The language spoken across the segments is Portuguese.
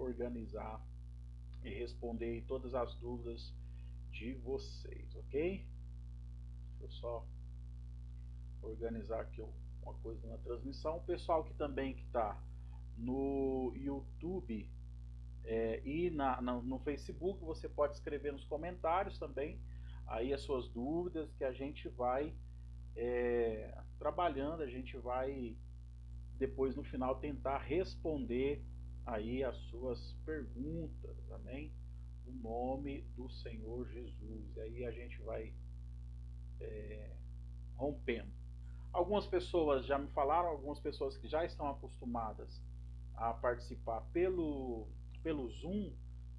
organizar e responder todas as dúvidas de vocês, ok? Deixa eu só organizar aqui uma coisa na transmissão. O pessoal que também está no YouTube e no Facebook, você pode escrever nos comentários também aí as suas dúvidas, que a gente vai trabalhando, a gente vai depois no final tentar responder aí as suas perguntas, amém? No nome do Senhor Jesus. E aí a gente vai rompendo. Algumas pessoas já me falaram, algumas pessoas que já estão acostumadas a participar pelo Zoom,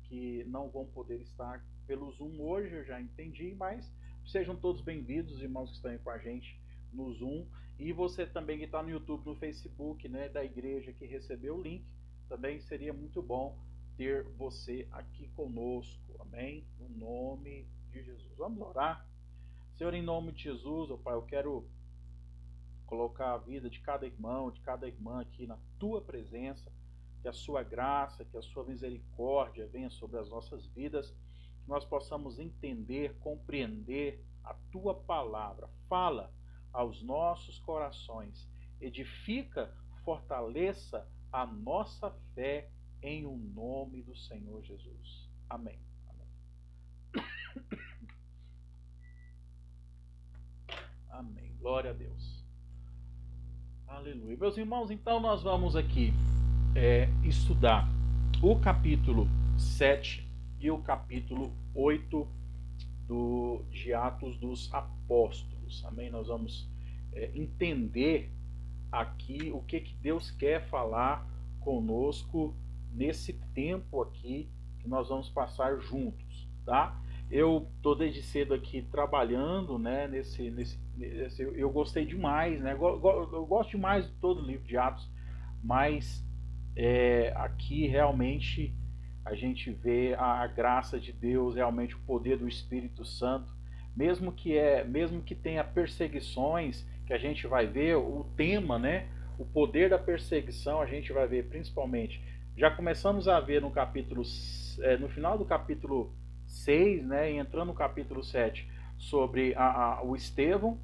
que não vão poder estar pelo Zoom hoje, eu já entendi, mas sejam todos bem-vindos, os irmãos que estão aí com a gente no Zoom. E você também que está no YouTube, no Facebook, né, da igreja que recebeu o link, também seria muito bom ter você aqui conosco, amém? No nome de Jesus. Vamos orar? Senhor, em nome de Jesus, ó Pai, eu quero colocar a vida de cada irmão, de cada irmã aqui na Tua presença, que a Sua graça, que a Sua misericórdia venha sobre as nossas vidas, que nós possamos entender, compreender a Tua palavra. Fala aos nossos corações, edifica, fortaleça a nossa fé em o nome do Senhor Jesus. Amém. Amém. Amém. Glória a Deus. Aleluia. Meus irmãos, então nós vamos aqui estudar o capítulo 7 e o capítulo 8 de Atos dos Apóstolos. Amém? Nós vamos entender aqui o que Deus quer falar conosco nesse tempo aqui que nós vamos passar juntos, tá? Eu tô desde cedo aqui trabalhando, né? Eu gostei demais, né? Eu gosto demais de todo o livro de Atos, mas aqui realmente a gente vê a graça de Deus, realmente o poder do Espírito Santo, mesmo que tenha perseguições, que a gente vai ver o tema, né? O poder da perseguição, a gente vai ver principalmente. Já começamos a ver no final do capítulo 6, né, e entrando no capítulo 7, sobre o Estevão,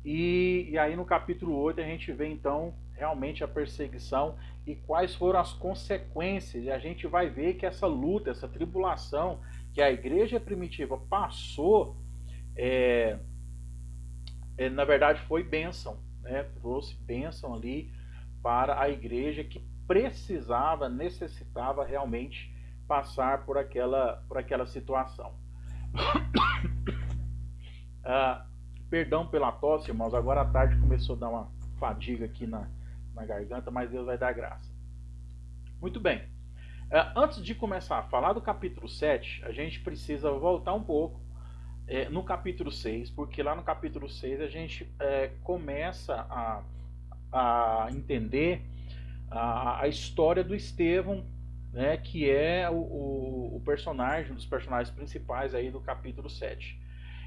e aí no capítulo 8 a gente vê então realmente a perseguição e quais foram as consequências, e a gente vai ver que essa luta, essa tribulação que a igreja primitiva passou, na verdade foi bênção, né, trouxe bênção ali para a igreja que necessitava realmente passar por aquela situação. Perdão pela tosse, irmãos, agora à tarde começou a dar uma fadiga aqui na garganta, mas Deus vai dar graça. Muito bem. Antes de começar a falar do capítulo 7, a gente precisa voltar um pouco no capítulo 6, porque lá no capítulo 6 a gente começa a entender a história do Estevão, né, que é o personagem, um dos personagens principais aí do capítulo 7.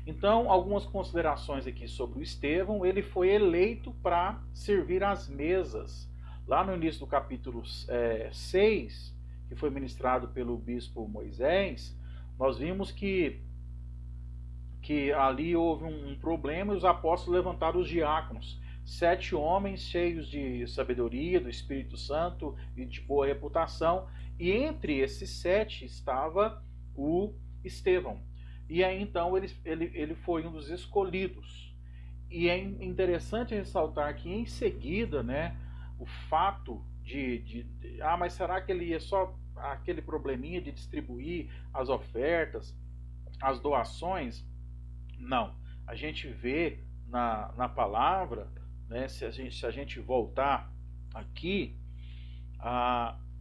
Então, algumas considerações aqui sobre o Estevão. Ele foi eleito para servir às mesas. Lá no início do capítulo 6, que foi ministrado pelo bispo Moisés, nós vimos que ali houve um problema e os apóstolos levantaram os diáconos. 7 homens cheios de sabedoria, do Espírito Santo e de boa reputação. E entre esses 7 estava o Estevão. E aí então ele foi um dos escolhidos. E é interessante ressaltar que em seguida, né, o fato mas será que ele ia só aquele probleminha de distribuir as ofertas, as doações? Não. A gente vê na palavra, né, se a gente voltar aqui,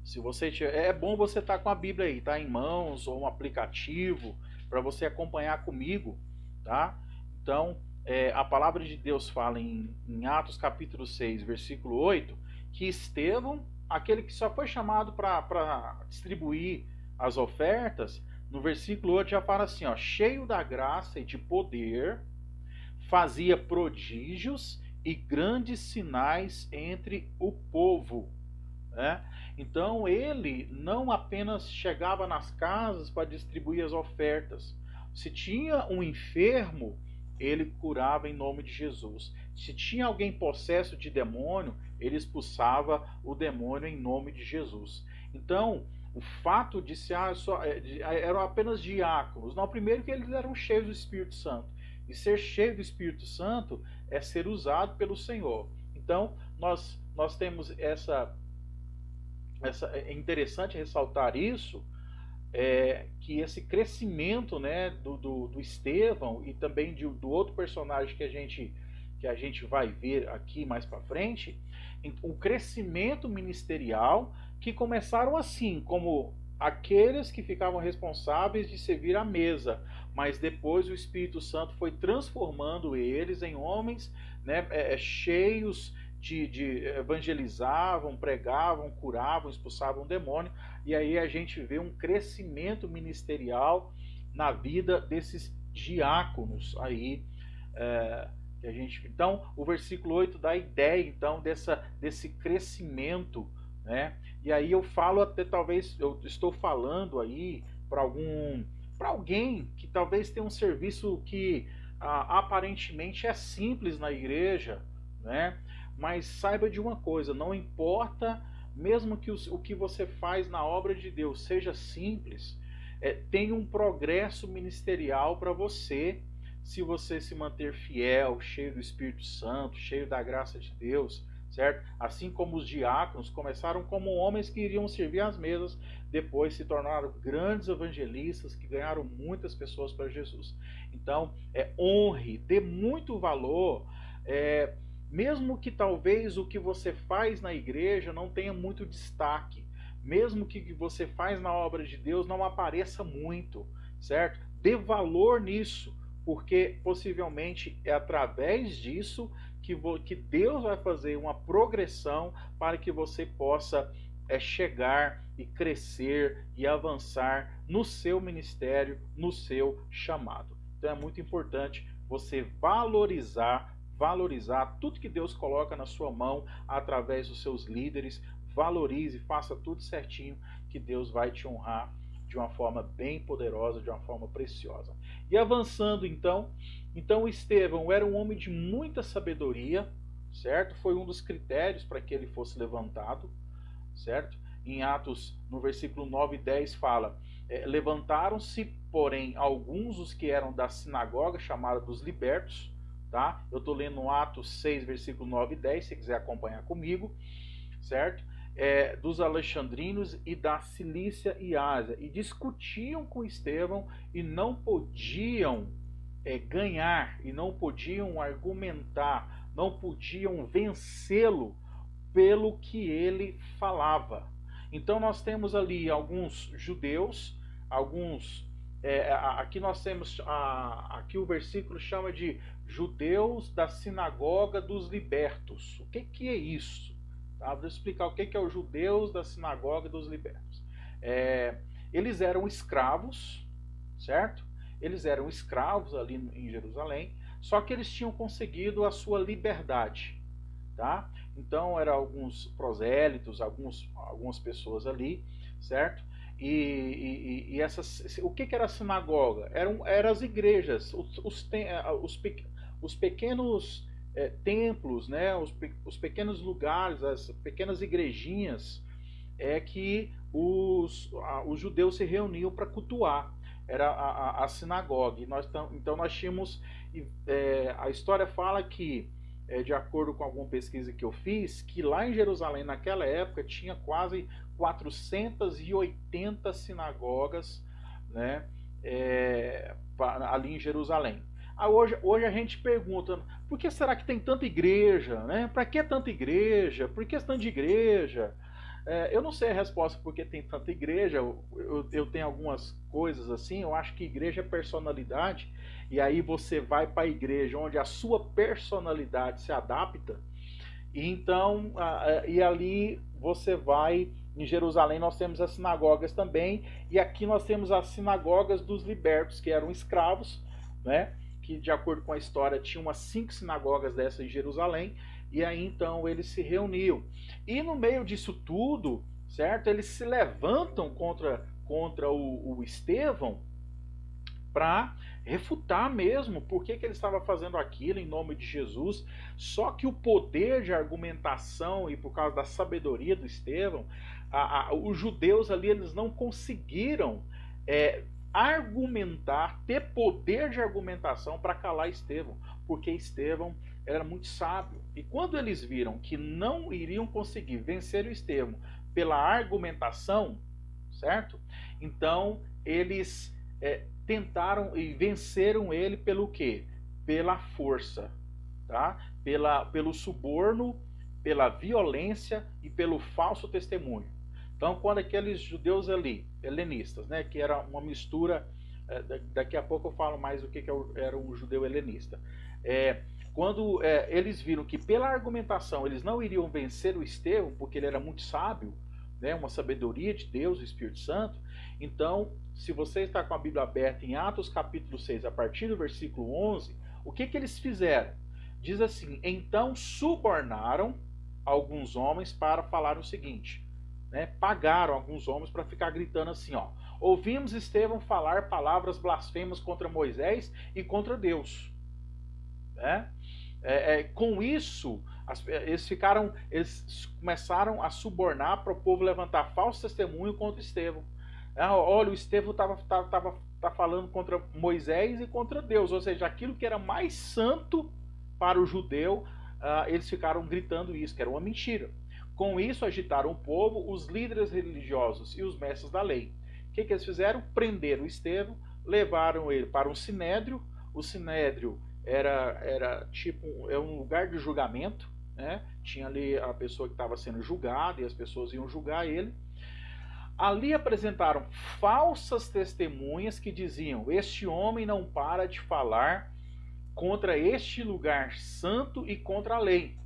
se você é bom você estar com a Bíblia aí, tá em mãos, ou um aplicativo para você acompanhar comigo, tá? Então, a palavra de Deus fala em Atos capítulo 6, versículo 8, que Estevão, aquele que só foi chamado para distribuir as ofertas, no versículo 8 já fala assim, ó, cheio da graça e de poder, fazia prodígios e grandes sinais entre o povo. né? Então ele não apenas chegava nas casas para distribuir as ofertas. Se tinha um enfermo, ele curava em nome de Jesus. Se tinha alguém possesso de demônio, ele expulsava o demônio em nome de Jesus. Então, o fato de ser eram apenas diáconos. Não, primeiro que eles eram cheios do Espírito Santo. E ser cheio do Espírito Santo é ser usado pelo Senhor. Então, nós temos é interessante ressaltar isso, que esse crescimento, né, do Estevão e também do outro personagem que a gente vai ver aqui mais para frente, o crescimento ministerial, que começaram assim, como aqueles que ficavam responsáveis de servir à mesa, mas depois o Espírito Santo foi transformando eles em homens, né, cheios de evangelizavam, pregavam, curavam, expulsavam o demônio, e aí a gente vê um crescimento ministerial na vida desses diáconos aí, que a gente... Então, o versículo 8 dá a ideia, então, desse crescimento, né? E aí eu falo até, talvez, eu estou falando aí para alguém que talvez tenha um serviço que aparentemente é simples na igreja, né? Mas saiba de uma coisa, não importa, mesmo que o que você faz na obra de Deus seja simples, tem um progresso ministerial para você, se você se manter fiel, cheio do Espírito Santo, cheio da graça de Deus, certo? Assim como os diáconos começaram como homens que iriam servir às mesas, depois se tornaram grandes evangelistas que ganharam muitas pessoas para Jesus. Então, honre, dê muito valor, mesmo que talvez o que você faz na igreja não tenha muito destaque, mesmo que você faz na obra de Deus não apareça muito, certo? Dê valor nisso, porque possivelmente é através disso que Deus vai fazer uma progressão para que você possa chegar e crescer e avançar no seu ministério, no seu chamado. Então é muito importante você valorizar tudo que Deus coloca na sua mão através dos seus líderes. Valorize, faça tudo certinho, que Deus vai te honrar de uma forma bem poderosa, de uma forma preciosa. E avançando então Estevão era um homem de muita sabedoria, certo? Foi um dos critérios para que ele fosse levantado, certo? Em Atos, no versículo 9 e 10 fala: levantaram-se, porém, alguns os que eram da sinagoga, chamada dos libertos, tá? Eu estou lendo Atos 6, versículo 9 e 10, se quiser acompanhar comigo, certo? Dos alexandrinos e da Cilícia e Ásia, e discutiam com Estevão e não podiam ganhar, e não podiam argumentar, não podiam vencê-lo pelo que ele falava. Então nós temos ali alguns judeus, aqui nós temos, aqui o versículo chama de judeus da sinagoga dos libertos. O que é isso? Tá? Vou explicar o que é os judeus da sinagoga dos libertos. Eles eram escravos, certo? Eles eram escravos ali em Jerusalém, só que eles tinham conseguido a sua liberdade, tá? Então eram alguns prosélitos, algumas pessoas ali, certo? E o que era a sinagoga? Eram as igrejas, os pequenos templos, né? Os pequenos lugares, as pequenas igrejinhas que os judeus se reuniam para cultuar. Era a sinagoga. Então nós tínhamos, a história fala que, de acordo com alguma pesquisa que eu fiz, que lá em Jerusalém naquela época tinha quase 480 sinagogas, né, ali em Jerusalém. Hoje a gente pergunta, por que será que tem tanta igreja? Né? Para que tanta igreja? Por que tanta igreja? Eu não sei a resposta por que tem tanta igreja. Eu tenho algumas coisas assim. Eu acho que igreja é personalidade. E aí você vai para a igreja onde a sua personalidade se adapta. E ali você vai... Em Jerusalém nós temos as sinagogas também. E aqui nós temos as sinagogas dos libertos, que eram escravos, né? Que de acordo com a história tinha umas 5 sinagogas dessas em Jerusalém, E aí então eles se reuniam. E no meio disso tudo, certo? Eles se levantam contra o Estevão para refutar mesmo por que ele estava fazendo aquilo em nome de Jesus. Só que o poder de argumentação e por causa da sabedoria do Estevão, os judeus ali eles não conseguiram argumentar, ter poder de argumentação para calar Estevão, porque Estevão era muito sábio. E quando eles viram que não iriam conseguir vencer o Estevão pela argumentação, certo? Então eles tentaram e venceram ele pelo quê? Pela força, tá? Pelo suborno, pela violência e pelo falso testemunho. Então, quando aqueles judeus ali, helenistas, né, que era uma mistura, daqui a pouco eu falo mais o que era um judeu helenista, quando eles viram que pela argumentação eles não iriam vencer o Estevão, porque ele era muito sábio, né, uma sabedoria de Deus, o Espírito Santo, então, se você está com a Bíblia aberta em Atos capítulo 6, a partir do versículo 11, o que eles fizeram? Diz assim: então subornaram alguns homens para falar o seguinte, né? Pagaram alguns homens para ficar gritando assim, ó: ouvimos Estevão falar palavras blasfemas contra Moisés e contra Deus, né? Com isso, eles começaram a subornar para o povo levantar falso testemunho contra Estevão. Olha, o Estevão tá falando contra Moisés e contra Deus, ou seja, aquilo que era mais santo para o judeu, eles ficaram gritando isso, que era uma mentira. Com isso, agitaram o povo, os líderes religiosos e os mestres da lei. O que eles fizeram? Prenderam o Estevão, levaram ele para um sinédrio. O sinédrio era tipo um lugar de julgamento, né? Tinha ali a pessoa que estava sendo julgada e as pessoas iam julgar ele. Ali apresentaram falsas testemunhas que diziam: este homem não para de falar contra este lugar santo e contra a lei,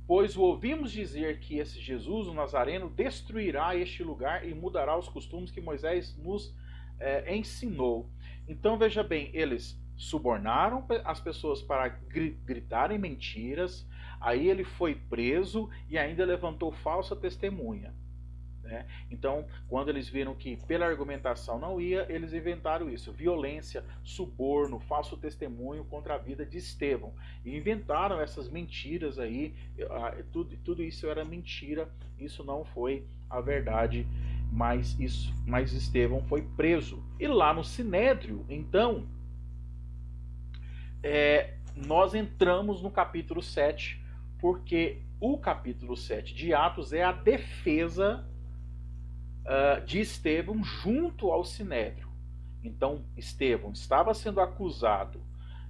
pois o ouvimos dizer que esse Jesus, o Nazareno, destruirá este lugar e mudará os costumes que Moisés nos ensinou. Então veja bem, eles subornaram as pessoas para gritarem mentiras, aí ele foi preso e ainda levantou falsa testemunha, né? Então, quando eles viram que pela argumentação não ia, eles inventaram isso: violência, suborno, falso testemunho contra a vida de Estevão. E inventaram essas mentiras aí, tudo isso era mentira, isso não foi a verdade, mas Estevão foi preso. E lá no Sinédrio, então, nós entramos no capítulo 7, porque o capítulo 7 de Atos é a defesa de Estevão junto ao Sinédrio. Então, Estevão estava sendo acusado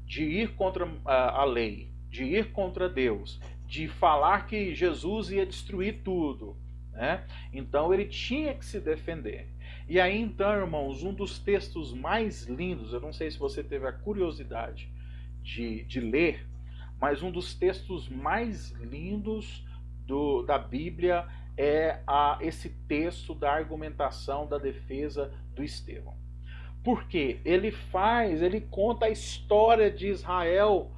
de ir contra a lei, de ir contra Deus, de falar que Jesus ia destruir tudo, né? Então, ele tinha que se defender. E aí, então, irmãos, um dos textos mais lindos, eu não sei se você teve a curiosidade de ler, mas um dos textos mais lindos da Bíblia é esse texto da argumentação da defesa do Estevão. Porque ele conta a história de Israel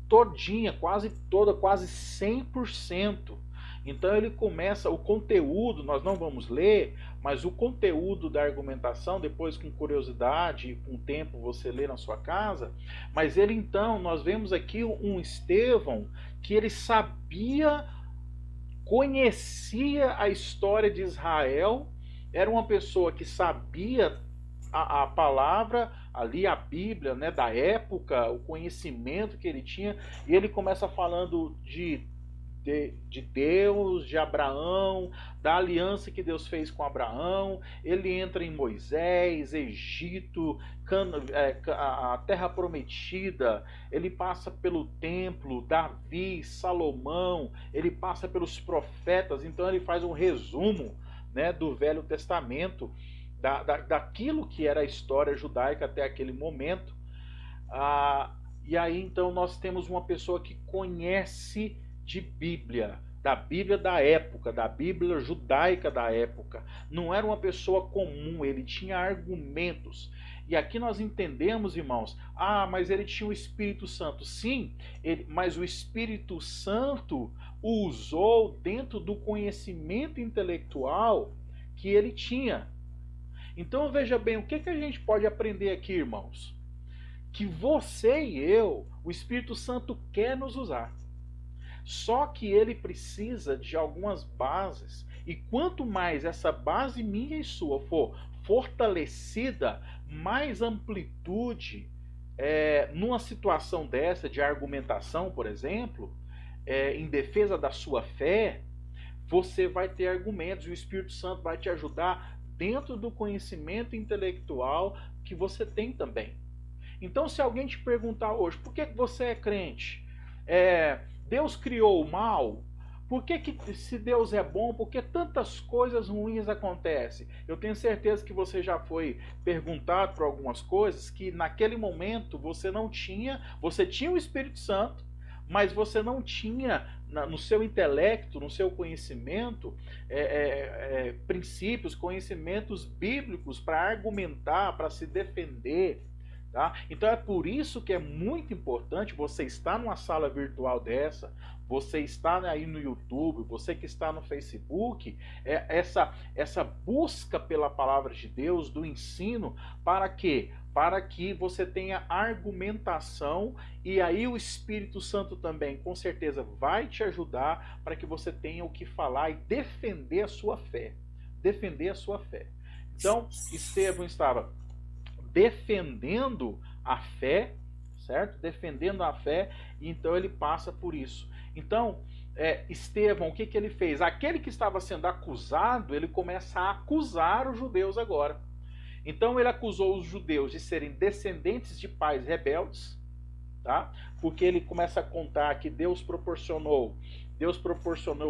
todinha, quase toda, quase 100%. Então ele começa, o conteúdo, nós não vamos ler, mas o conteúdo da argumentação, depois com curiosidade e com tempo você lê na sua casa, mas ele então, nós vemos aqui um Estevão que ele conhecia a história de Israel, era uma pessoa que sabia a palavra ali, a Bíblia, né, da época, o conhecimento que ele tinha, e ele começa falando de Deus, de Abraão, da aliança que Deus fez com Abraão. Ele entra em Moisés, Egito, a terra prometida, ele passa pelo templo, Davi, Salomão, ele passa pelos profetas. Então ele faz um resumo, né, do Velho Testamento, daquilo que era a história judaica até aquele momento. E aí então nós temos uma pessoa que conhece de Bíblia, da Bíblia da época, da Bíblia judaica da época. Não era uma pessoa comum, ele tinha argumentos. E aqui nós entendemos, irmãos, mas ele tinha o Espírito Santo. Sim, mas o Espírito Santo o usou dentro do conhecimento intelectual que ele tinha. Então veja bem, o que a gente pode aprender aqui, irmãos? Que você e eu, o Espírito Santo quer nos usar. Só que ele precisa de algumas bases. E quanto mais essa base minha e sua for fortalecida, mais amplitude, numa situação dessa de argumentação, por exemplo, em defesa da sua fé, você vai ter argumentos e o Espírito Santo vai te ajudar dentro do conhecimento intelectual que você tem também. Então, se alguém te perguntar hoje, por que você é crente? Deus criou o mal? Por que, se Deus é bom, por que tantas coisas ruins acontecem? Eu tenho certeza que você já foi perguntado por algumas coisas que naquele momento você não tinha, você tinha o Espírito Santo, mas você não tinha no seu intelecto, no seu conhecimento, princípios, conhecimentos bíblicos para argumentar, para se defender. Tá? Então é por isso que é muito importante você estar numa sala virtual dessa, você está aí no YouTube, você que está no Facebook, essa busca pela palavra de Deus, do ensino, para quê? Para que você tenha argumentação e aí o Espírito Santo também, com certeza, vai te ajudar para que você tenha o que falar e defender a sua fé. Defender a sua fé. Então, Estevão estava defendendo a fé, certo? Defendendo a fé, e então ele passa por isso. Então, Estevão, o que ele fez? Aquele que estava sendo acusado, ele começa a acusar os judeus agora. Então ele acusou os judeus de serem descendentes de pais rebeldes, tá? Porque ele começa a contar que Deus proporcionou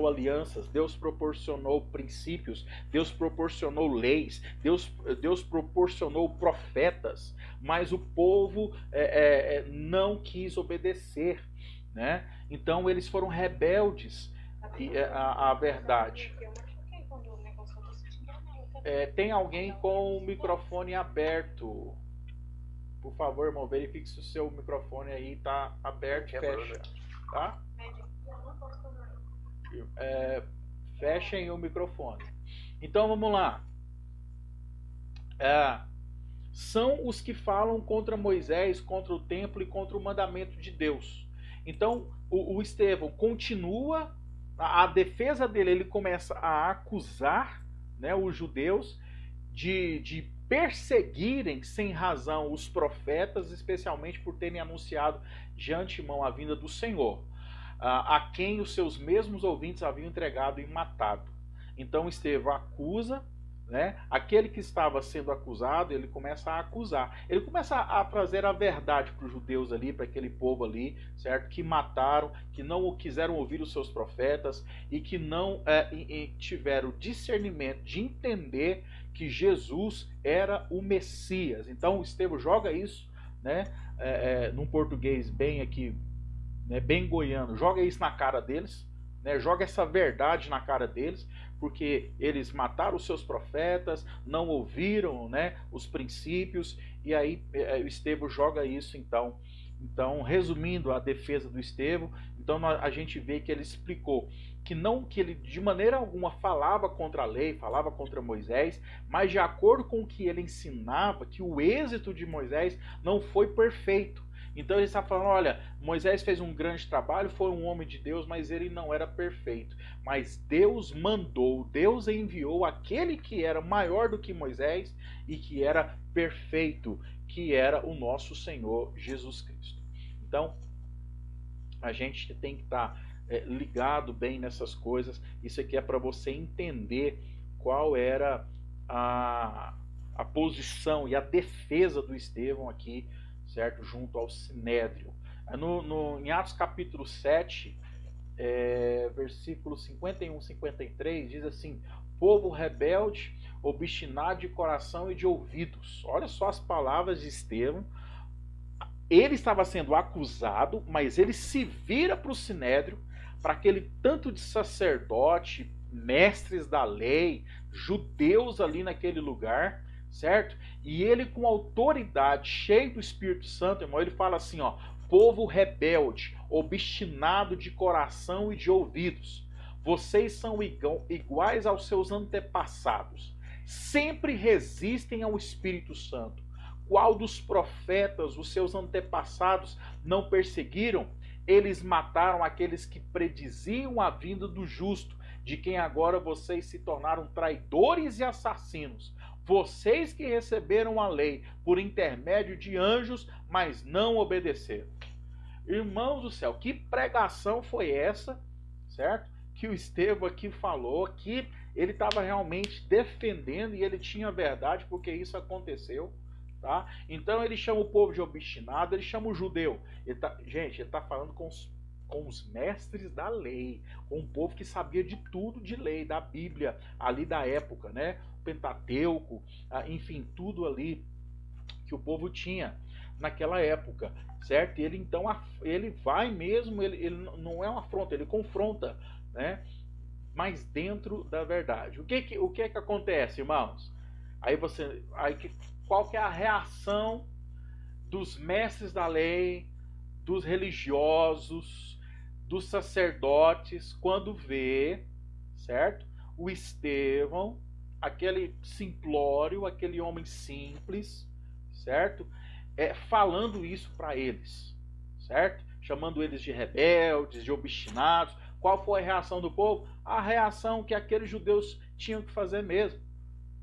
alianças, Deus proporcionou princípios, Deus proporcionou leis, Deus proporcionou profetas, mas o povo não quis obedecer, né? Então eles foram rebeldes à verdade. Tem alguém com o microfone aberto? Por favor, irmão, verifique se o seu microfone aí está aberto, fecha, tá? Fechem o microfone. Então vamos lá. São os que falam contra Moisés, contra o templo e contra o mandamento de Deus. Então o Estevão continua a defesa dele, ele começa a acusar, né, os judeus de perseguirem sem razão os profetas, especialmente por terem anunciado de antemão a vinda do Senhor, a quem os seus mesmos ouvintes haviam entregado e matado. Então Estevão acusa, né, aquele que estava sendo acusado, ele começa a acusar. Ele começa a trazer a verdade para os judeus ali, para aquele povo ali, certo? Que mataram, que não quiseram ouvir os seus profetas e que não tiveram discernimento de entender que Jesus era o Messias. Então Estevão joga isso, né, num português bem aqui, né, bem goiano, joga isso na cara deles, né, joga essa verdade na cara deles, porque eles mataram os seus profetas, não ouviram, né, os princípios, e aí o Estevão joga isso então. Então, resumindo a defesa do Estevão, então a gente vê que ele explicou que ele de maneira alguma falava contra a lei, falava contra Moisés, mas de acordo com o que ele ensinava, que o êxito de Moisés não foi perfeito. Então ele está falando, olha, Moisés fez um grande trabalho, foi um homem de Deus, mas ele não era perfeito. Mas Deus mandou, Deus enviou aquele que era maior do que Moisés e que era perfeito, que era o nosso Senhor Jesus Cristo. Então, a gente tem que estar ligado bem nessas coisas. Isso aqui é para você entender qual era a posição e a defesa do Estevão aqui, certo? Junto ao Sinédrio. Em Atos capítulo 7, versículos 51 e 53, diz assim: povo rebelde, obstinado de coração e de ouvidos. Olha só as palavras de Estevão. Ele estava sendo acusado, mas ele se vira para o Sinédrio, para aquele tanto de sacerdote, mestres da lei, judeus ali naquele lugar, certo? E ele, com autoridade, cheio do Espírito Santo, irmão, ele fala assim, ó: povo rebelde, obstinado de coração e de ouvidos, vocês são iguais aos seus antepassados, sempre resistem ao Espírito Santo. Qual dos profetas os seus antepassados não perseguiram? Eles mataram aqueles que prediziam a vinda do justo, de quem agora vocês se tornaram traidores e assassinos. Vocês que receberam a lei por intermédio de anjos, mas não obedeceram. Irmãos do céu, que pregação foi essa, certo? Que o Estevão aqui falou, que ele estava realmente defendendo e ele tinha verdade, porque isso aconteceu. Tá? Então ele chama o povo de obstinado, ele chama o judeu. Gente, ele está falando com os mestres da lei, com um povo que sabia de tudo de lei, da Bíblia, ali da época, né? O Pentateuco, enfim, tudo ali que o povo tinha naquela época, certo? E ele então, ele vai mesmo, ele não é uma afronta, ele confronta, né? Mas dentro da verdade. O que acontece, irmãos? Qual que é a reação dos mestres da lei, dos religiosos, dos sacerdotes, quando vê, certo? O Estevão, aquele simplório, aquele homem simples, certo? Falando isso para eles, certo? Chamando eles de rebeldes, de obstinados. Qual foi a reação do povo? A reação que aqueles judeus tinham que fazer mesmo.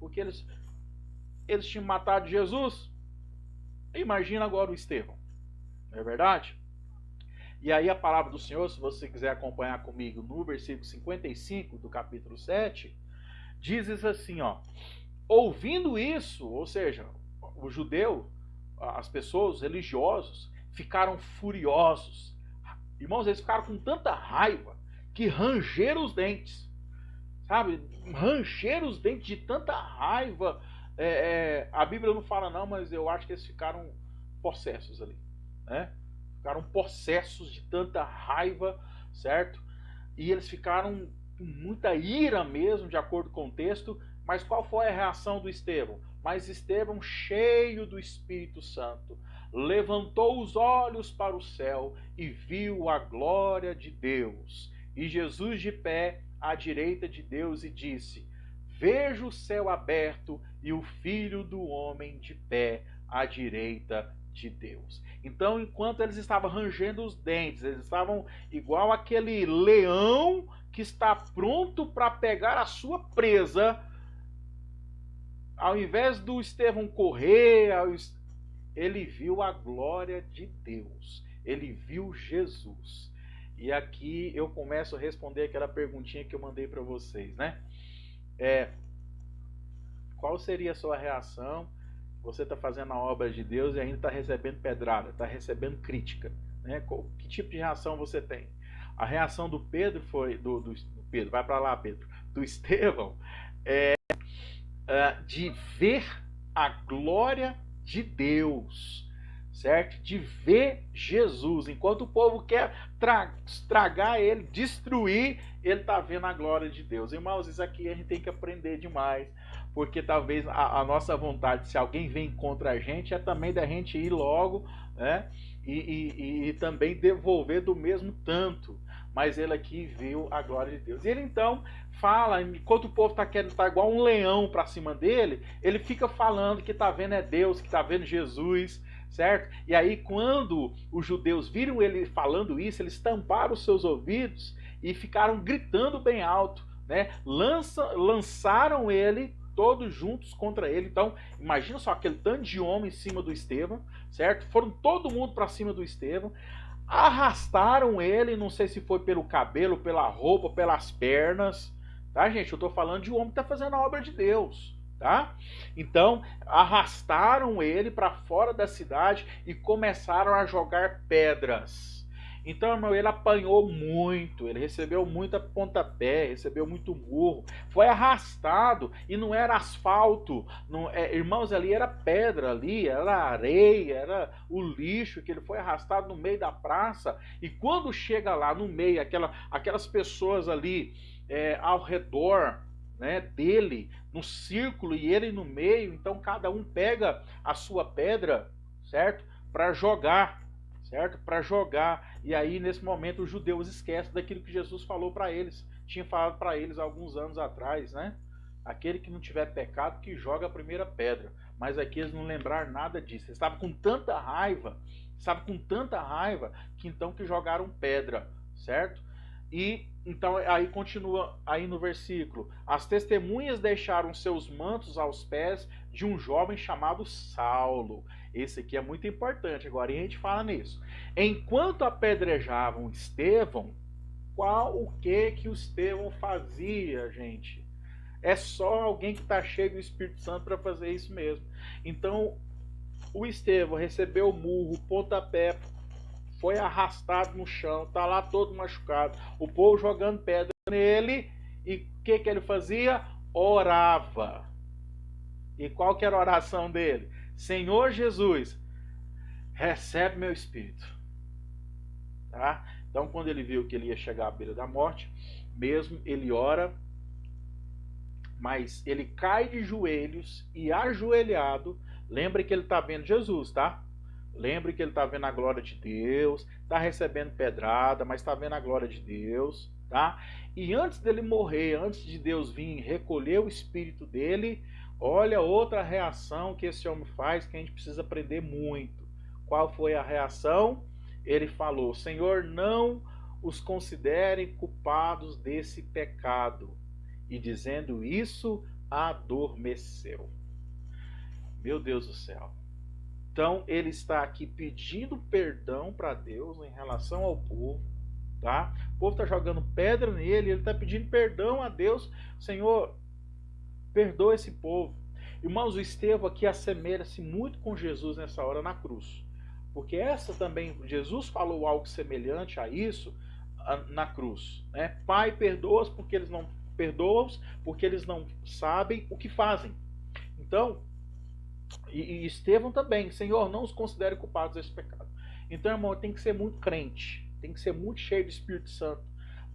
Porque eles tinham matado Jesus. Imagina agora o Estevão. Não é verdade? E aí a palavra do Senhor, se você quiser acompanhar comigo, no versículo 55 do capítulo 7, diz assim, ó: ouvindo isso, ou seja, o judeu, as pessoas, os religiosos, ficaram furiosos. Irmãos, eles ficaram com tanta raiva que rangeram os dentes. Sabe? Rangeram os dentes de tanta raiva. A Bíblia não fala não, mas eu acho que eles ficaram possessos ali, né? Ficaram possessos de tanta raiva, certo? E eles ficaram com muita ira mesmo, de acordo com o texto. Mas qual foi a reação do Estevão? Mas Estevão, cheio do Espírito Santo, levantou os olhos para o céu e viu a glória de Deus, e Jesus de pé à direita de Deus, e disse: vejo o céu aberto e o Filho do Homem de pé à direita de Deus. Então, enquanto eles estavam rangendo os dentes, eles estavam igual aquele leão que está pronto para pegar a sua presa, ao invés do Estevão correr, ele viu a glória de Deus, ele viu Jesus. E aqui eu começo a responder aquela perguntinha que eu mandei para vocês, né? Qual seria a sua reação? Você está fazendo a obra de Deus e ainda está recebendo pedrada, está recebendo crítica, né? Que tipo de reação você tem? A reação do Pedro foi do Pedro, vai para lá, Pedro, do Estevão, de ver a glória de Deus, certo? De ver Jesus. Enquanto o povo quer estragar ele, destruir, ele está vendo a glória de Deus. Irmãos, isso aqui a gente tem que aprender demais, porque talvez a nossa vontade, se alguém vem contra a gente, é também da gente ir logo, né? E também devolver do mesmo tanto. Mas ele aqui viu a glória de Deus. E ele então fala, enquanto o povo está querendo estar igual um leão para cima dele, ele fica falando que está vendo Deus, que está vendo Jesus, certo? E aí quando os judeus viram ele falando isso, eles tamparam os seus ouvidos e ficaram gritando bem alto, né? Lançaram ele todos juntos contra ele. Então, imagina só aquele tanto de homem em cima do Estevão, certo? Foram todo mundo para cima do Estevão, arrastaram ele, não sei se foi pelo cabelo, pela roupa, pelas pernas, tá, gente? Eu tô falando de um homem que tá fazendo a obra de Deus, tá? Então, arrastaram ele para fora da cidade e começaram a jogar pedras. Então, irmão, ele apanhou muito, ele recebeu muita pontapé, recebeu muito murro, foi arrastado e não era asfalto, não, irmãos, ali era pedra, ali era areia, era o lixo que ele foi arrastado no meio da praça. E quando chega lá no meio, aquelas pessoas ali ao redor, né, dele, no círculo e ele no meio, então cada um pega a sua pedra, certo? Para jogar, certo? Para jogar. E aí nesse momento os judeus esquecem daquilo que Jesus falou para eles, tinha falado para eles alguns anos atrás, né? Aquele que não tiver pecado que joga a primeira pedra. Mas aqui eles não lembraram nada disso. Eles estavam com tanta raiva, que então que jogaram pedra, certo? E então aí continua aí no versículo: as testemunhas deixaram seus mantos aos pés de um jovem chamado Saulo. Esse aqui é muito importante, agora e a gente fala nisso. Enquanto apedrejavam Estevão, o que o Estevão fazia, gente? É só alguém que está cheio do Espírito Santo para fazer isso mesmo. Então, o Estevão recebeu murro, pontapé, foi arrastado no chão, tá lá todo machucado, o povo jogando pedra nele, e o que ele fazia? Orava. E qual que era a oração dele? Senhor Jesus, recebe meu espírito. Tá? Então, quando ele viu que ele ia chegar à beira da morte, mesmo ele ora, mas ele cai de joelhos e ajoelhado. Lembre que ele está vendo Jesus, tá? Lembre que ele está vendo a glória de Deus, está recebendo pedrada, mas está vendo a glória de Deus, tá? E antes dele morrer, antes de Deus vir recolher o espírito dele, olha outra reação que esse homem faz, que a gente precisa aprender muito. Qual foi a reação? Ele falou: Senhor, não os considere culpados desse pecado. E dizendo isso, adormeceu. Meu Deus do céu. Então ele está aqui pedindo perdão para Deus em relação ao povo, tá? O povo está jogando pedra nele, ele está pedindo perdão a Deus. Senhor, perdoa esse povo. Irmãos, o Estevão aqui assemelha-se muito com Jesus nessa hora na cruz, porque essa também, Jesus falou algo semelhante a isso na cruz, né? Pai, perdoa-os porque eles não sabem o que fazem. Então, e Estevão também: Senhor, não os considere culpados desse pecado. Então, irmão, tem que ser muito crente, tem que ser muito cheio do Espírito Santo,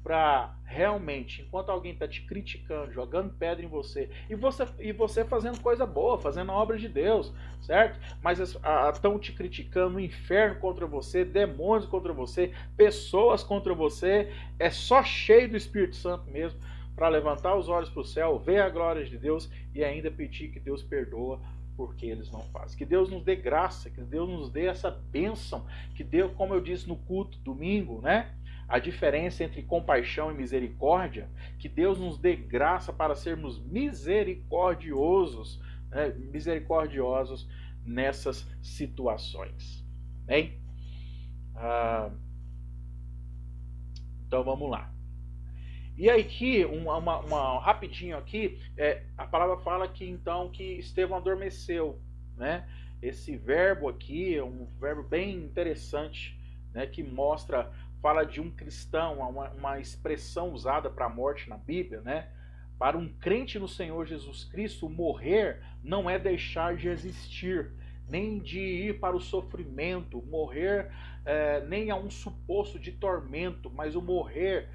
para realmente, enquanto alguém está te criticando, jogando pedra em você, e você fazendo coisa boa, fazendo a obra de Deus, certo? Mas estão te criticando, o inferno contra você, demônios contra você, pessoas contra você, é só cheio do Espírito Santo mesmo, para levantar os olhos para o céu, ver a glória de Deus e ainda pedir que Deus perdoa porque eles não fazem. Que Deus nos dê graça, que Deus nos dê essa bênção, que Deus, como eu disse no culto domingo, né? A diferença entre compaixão e misericórdia, que Deus nos dê graça para sermos misericordiosos, né? Misericordiosos nessas situações. Bem? Então vamos lá. E aí aqui, rapidinho aqui, a palavra fala que então que Estevão adormeceu, né? Esse verbo aqui é um verbo bem interessante, né? Que fala de um cristão, uma expressão usada para a morte na Bíblia, né? Para um crente no Senhor Jesus Cristo, morrer não é deixar de existir, nem de ir para o sofrimento, morrer nem a um suposto de tormento, mas o morrer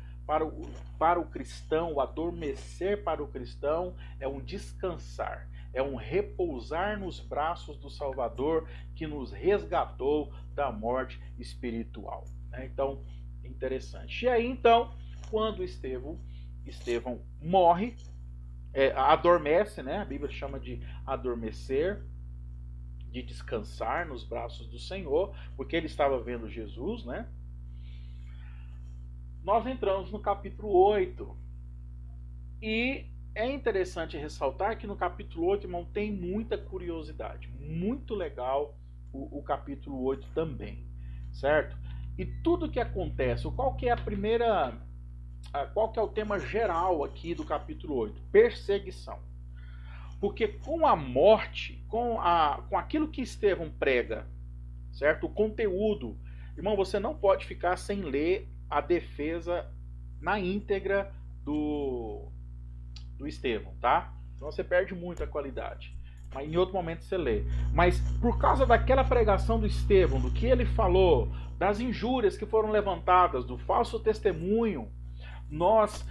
para o cristão, o adormecer para o cristão é um descansar, é um repousar nos braços do Salvador que nos resgatou da morte espiritual. Então, interessante. E aí, então, quando Estevão morre, adormece, né? A Bíblia chama de adormecer, de descansar nos braços do Senhor, porque ele estava vendo Jesus, né? Nós entramos no capítulo 8. E é interessante ressaltar que no capítulo 8, irmão, tem muita curiosidade. Muito legal o capítulo 8 também, certo? E tudo que acontece, qual que é o tema geral aqui do capítulo 8? Perseguição. Porque com a morte, com aquilo que Estevão prega, certo? O conteúdo Irmão, você não pode ficar sem ler a defesa na íntegra do Estevão, tá? Senão você perde muito a qualidade. Mas em outro momento você lê. Mas por causa daquela pregação do Estevão, do que ele falou, das injúrias que foram levantadas, do falso testemunho, nós,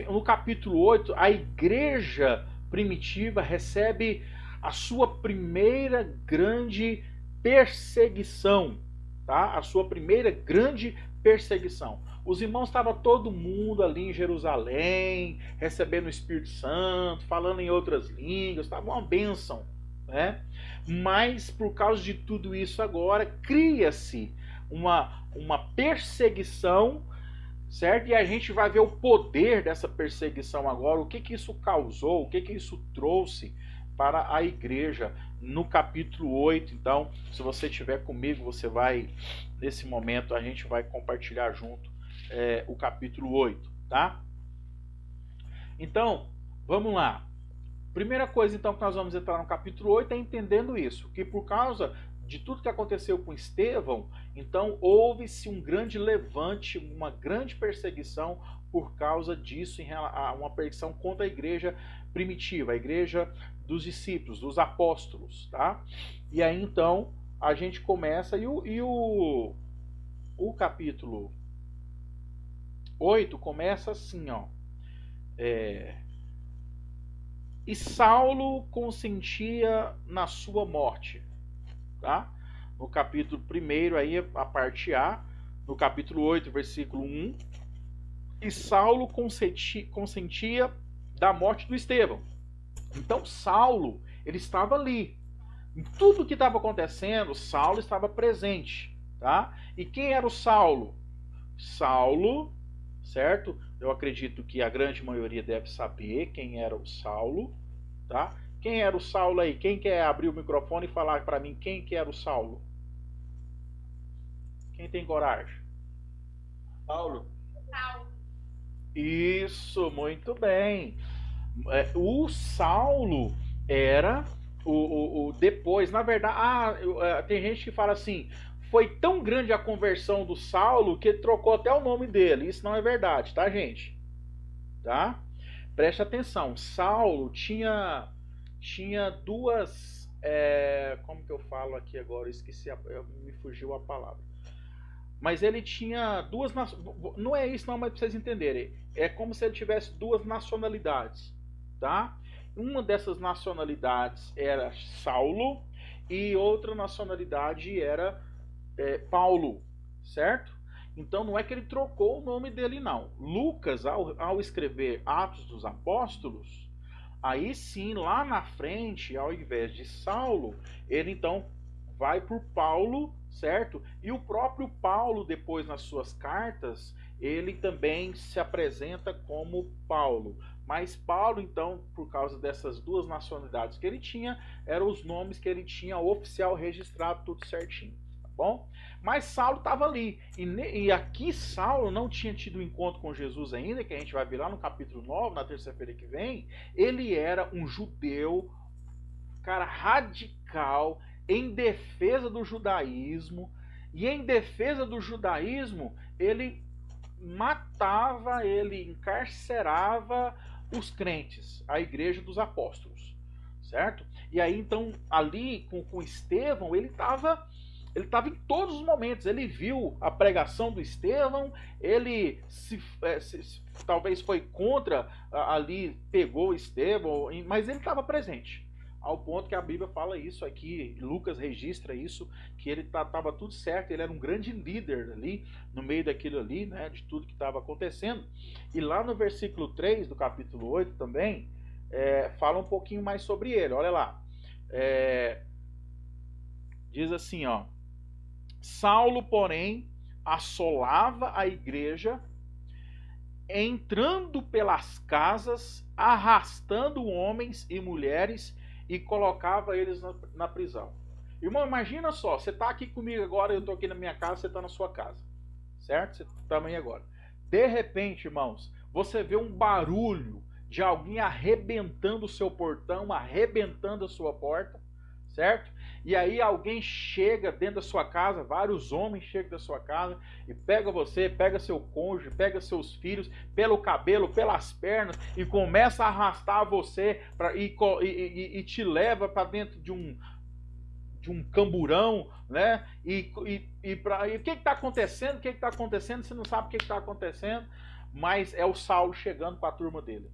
no capítulo 8, a igreja primitiva recebe a sua primeira grande perseguição, tá? A sua primeira grande perseguição. Os irmãos estavam todo mundo ali em Jerusalém, recebendo o Espírito Santo, falando em outras línguas, estava uma bênção, né? Mas por causa de tudo isso agora, cria-se uma perseguição, certo? E a gente vai ver o poder dessa perseguição agora, o que que isso causou, o que que isso trouxe para a igreja no capítulo 8. Então, se você estiver comigo, você vai, nesse momento, a gente vai compartilhar junto o capítulo 8, tá? Então, vamos lá. Primeira coisa, então, que nós vamos entrar no capítulo 8 é entendendo isso, que por causa de tudo que aconteceu com Estevão, então houve-se um grande levante, uma grande perseguição por causa disso, uma perseguição contra a igreja primitiva, a igreja dos discípulos, dos apóstolos, tá? E aí então a gente começa o capítulo 8 começa assim, ó. E Saulo consentia na sua morte, tá? No capítulo 1 aí a parte A, no capítulo 8, versículo 1, e Saulo consentia da morte do Estevão. Então Saulo, ele estava ali. Em tudo que estava acontecendo, Saulo estava presente, tá? E quem era o Saulo? Saulo, certo? Eu acredito que a grande maioria deve saber quem era o Saulo, tá? Quem era o Saulo aí? Quem quer abrir o microfone e falar para mim quem que era o Saulo? Quem tem coragem? Paulo. Isso, muito bem. O Saulo era depois, na verdade, tem gente que fala assim, foi tão grande a conversão do Saulo que ele trocou até o nome dele. Isso não é verdade, tá, gente? Tá? Preste atenção. Saulo tinha duas... como que eu falo aqui agora? Esqueci, me fugiu a palavra. Mas ele tinha duas... Não é isso não, mas para vocês entenderem. É como se ele tivesse duas nacionalidades, tá? Uma dessas nacionalidades era Saulo e outra nacionalidade era Paulo, certo? Então não é que ele trocou o nome dele não. Lucas, ao escrever Atos dos Apóstolos, aí sim, lá na frente, ao invés de Saulo, ele então vai por Paulo, certo? E o próprio Paulo, depois nas suas cartas, ele também se apresenta como Paulo. Mas Paulo, então, por causa dessas duas nacionalidades que ele tinha, eram os nomes que ele tinha oficial registrado, tudo certinho, tá bom? Mas Saulo estava ali. E aqui Saulo não tinha tido um encontro com Jesus ainda, que a gente vai ver lá no capítulo 9, na terça-feira que vem. Ele era um judeu, cara, radical, em defesa do judaísmo. E em defesa do judaísmo, ele matava, ele encarcerava os crentes, a igreja dos apóstolos, certo? E aí então ali com Estevão, ele estava em todos os momentos. Ele viu a pregação do Estevão, ele talvez foi contra ali, pegou Estevão, mas ele estava presente. Ao ponto que a Bíblia fala isso aqui, Lucas registra isso, que ele estava tudo certo, ele era um grande líder ali, no meio daquilo ali, né, de tudo que estava acontecendo. E lá no versículo 3 do capítulo 8 também, fala um pouquinho mais sobre ele, olha lá. Diz assim, ó, Saulo, porém, assolava a igreja, entrando pelas casas, arrastando homens e mulheres, e colocava eles na prisão. Irmão, imagina só, você está aqui comigo agora, eu estou aqui na minha casa, você está na sua casa, certo? Você também agora. De repente, irmãos, você vê um barulho de alguém arrebentando o seu portão, arrebentando a sua porta, certo? E aí alguém chega dentro da sua casa, vários homens chegam da sua casa e pega você, pega seu cônjuge, pega seus filhos pelo cabelo, pelas pernas e começa a arrastar você e te leva para dentro de um camburão, né? E o que está acontecendo? O que está acontecendo? Você não sabe o que está acontecendo, mas é o Saulo chegando com a turma dele.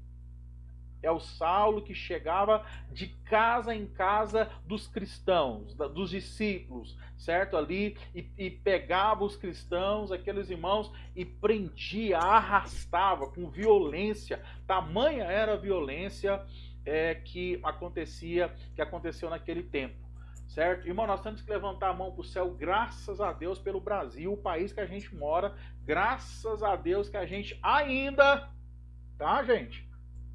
É o Saulo que chegava de casa em casa dos cristãos, dos discípulos, certo? Ali, e pegava os cristãos, aqueles irmãos, e prendia, arrastava com violência. Tamanha era a violência que aconteceu naquele tempo, certo? Irmão, nós temos que levantar a mão para o céu, graças a Deus pelo Brasil, o país que a gente mora, graças a Deus que a gente ainda, tá, gente?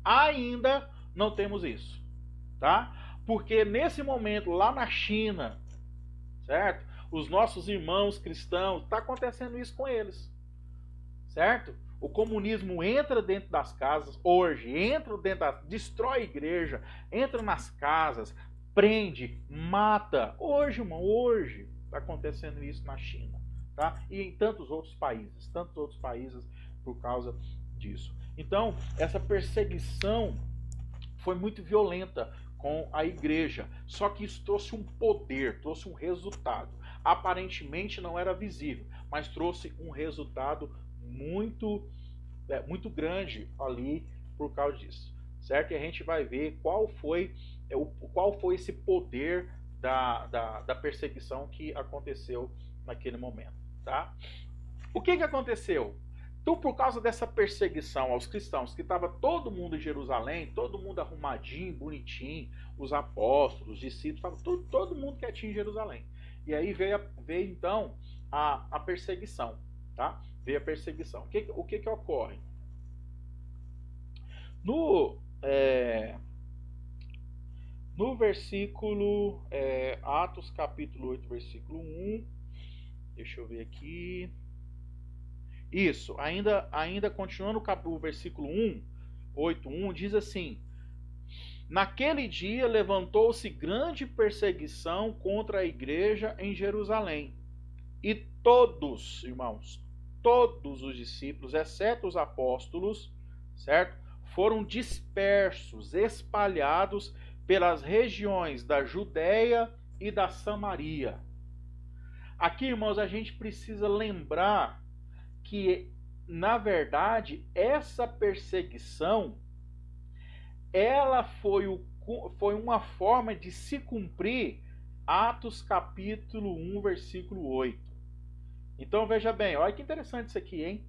Ainda não temos isso, tá? Porque nesse momento, lá na China, certo? Os nossos irmãos cristãos, está acontecendo isso com eles, certo? O comunismo entra dentro das casas hoje, destrói a igreja, entra nas casas, prende, mata. Hoje, irmão, hoje está acontecendo isso na China, tá? E em tantos outros países por causa disso. Então, essa perseguição foi muito violenta com a igreja. Só que isso trouxe um poder, trouxe um resultado. Aparentemente não era visível, mas trouxe um resultado muito grande ali por causa disso. Certo? E a gente vai ver qual foi esse poder da perseguição que aconteceu naquele momento. Tá? O que aconteceu? Então, por causa dessa perseguição aos cristãos, que estava todo mundo em Jerusalém, todo mundo arrumadinho, bonitinho, os apóstolos, os discípulos, estava todo mundo quietinho em Jerusalém. E aí veio então a perseguição, tá? Veio a perseguição. O que ocorre? No versículo, Atos capítulo 8, versículo 1, deixa eu ver aqui. Isso, ainda continuando o versículo 8:1, diz assim: naquele dia levantou-se grande perseguição contra a igreja em Jerusalém, e todos, irmãos, todos os discípulos, exceto os apóstolos, certo? Foram dispersos, espalhados pelas regiões da Judéia e da Samaria. Aqui, irmãos, a gente precisa lembrar que, na verdade, essa perseguição, ela foi uma forma de se cumprir Atos capítulo 1, versículo 8. Então, veja bem, olha que interessante isso aqui, hein?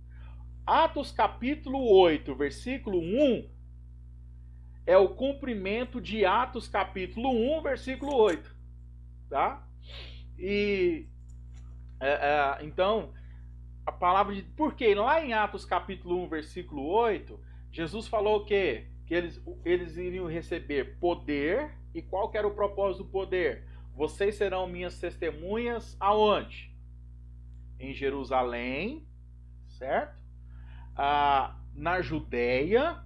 Atos capítulo 8, versículo 1, é o cumprimento de Atos capítulo 1, versículo 8. Tá? E, então, a palavra de... Porque lá em Atos capítulo 1, versículo 8, Jesus falou o quê? Que eles iriam receber poder. E qual que era o propósito do poder? Vocês serão minhas testemunhas aonde? Em Jerusalém, certo? Na Judéia,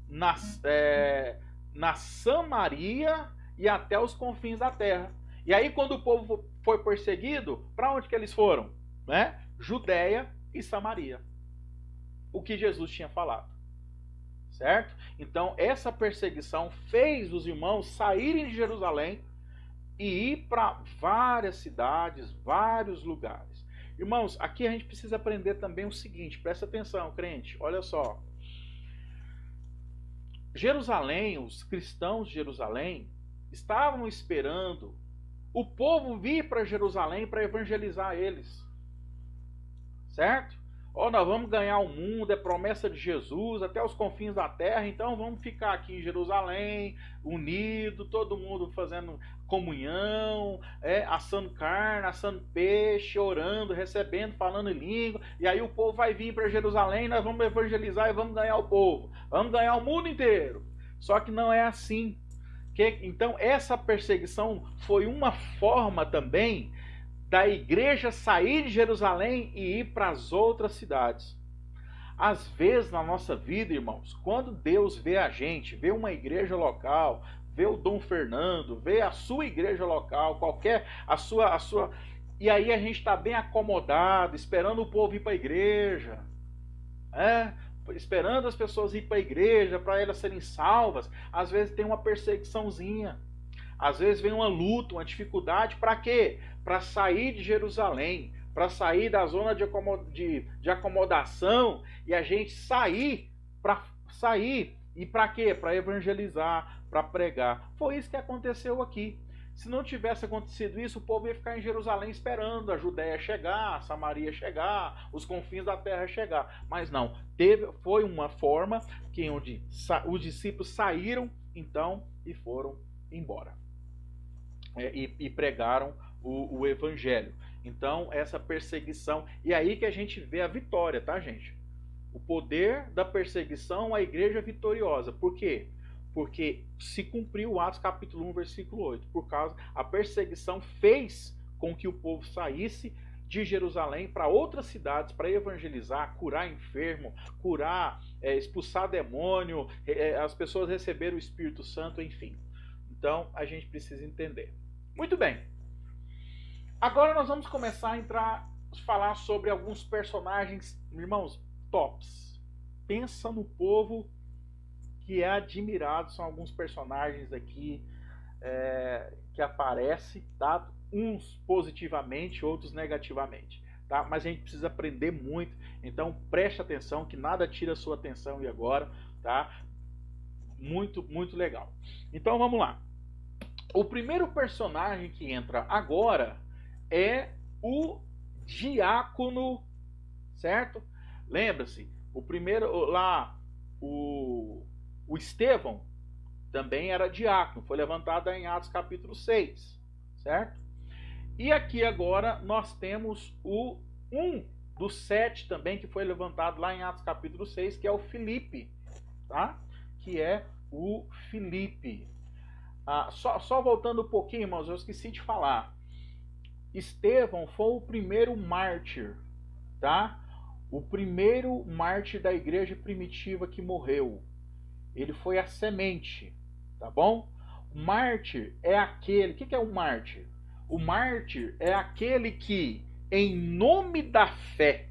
na Samaria e até os confins da terra. E aí quando o povo foi perseguido, para onde que eles foram? Né? Judéia e Samaria. O que Jesus tinha falado. Certo? Então essa perseguição fez os irmãos saírem de Jerusalém e ir para várias cidades, vários lugares. Irmãos, aqui a gente precisa aprender também o seguinte, presta atenção, crente, olha só. Jerusalém, os cristãos de Jerusalém, estavam esperando o povo vir para Jerusalém para evangelizar eles. Certo? Nós vamos ganhar o mundo, é promessa de Jesus, até os confins da terra, então vamos ficar aqui em Jerusalém, unido, todo mundo fazendo comunhão, assando carne, assando peixe, orando, recebendo, falando em língua, e aí o povo vai vir para Jerusalém, nós vamos evangelizar e vamos ganhar o povo, vamos ganhar o mundo inteiro. Só que não é assim. Então essa perseguição foi uma forma também da igreja sair de Jerusalém e ir para as outras cidades. Às vezes na nossa vida, irmãos, quando Deus vê a gente, vê uma igreja local, vê o Dom Fernando, vê a sua igreja local, qualquer, a sua, e aí a gente está bem acomodado, esperando o povo ir para a igreja, esperando as pessoas ir para a igreja, para elas serem salvas. Às vezes tem uma perseguiçãozinha, às vezes vem uma luta, uma dificuldade, para quê? Para sair de Jerusalém, para sair da zona de acomodação e a gente sair, e para quê? Para evangelizar, para pregar. Foi isso que aconteceu aqui. Se não tivesse acontecido isso, o povo ia ficar em Jerusalém esperando a Judéia chegar, a Samaria chegar, os confins da terra chegar. Mas não, foi uma forma que onde os discípulos saíram então e foram embora. E pregaram o evangelho. Então, essa perseguição, e aí que a gente vê a vitória, tá, gente? O poder da perseguição, a igreja vitoriosa. Por quê? Porque se cumpriu Atos capítulo 1, versículo 8. Por causa, a perseguição fez com que o povo saísse de Jerusalém para outras cidades para evangelizar, curar enfermo, expulsar demônio, as pessoas receberam o Espírito Santo, enfim. Então, a gente precisa entender. Muito bem. Agora nós vamos começar a falar sobre alguns personagens, irmãos, tops. Pensa no povo que é admirado, são alguns personagens aqui que aparecem, tá? Uns positivamente, outros negativamente, tá? Mas a gente precisa aprender muito, então preste atenção, que nada tira a sua atenção e agora, tá? Muito, muito legal. Então vamos lá. O primeiro personagem que entra agora é o diácono, certo? Lembra-se, o primeiro lá, o Estevão também era diácono, foi levantado em Atos capítulo 6, certo? E aqui agora nós temos um dos 7 também que foi levantado lá em Atos capítulo 6, que é o Filipe, tá? Que é o Filipe. Só voltando um pouquinho, irmãos, eu esqueci de falar. Estevão foi o primeiro mártir, tá? O primeiro mártir da igreja primitiva que morreu. Ele foi a semente, tá bom? O mártir é aquele... O que é um mártir? O mártir é aquele que, em nome da fé,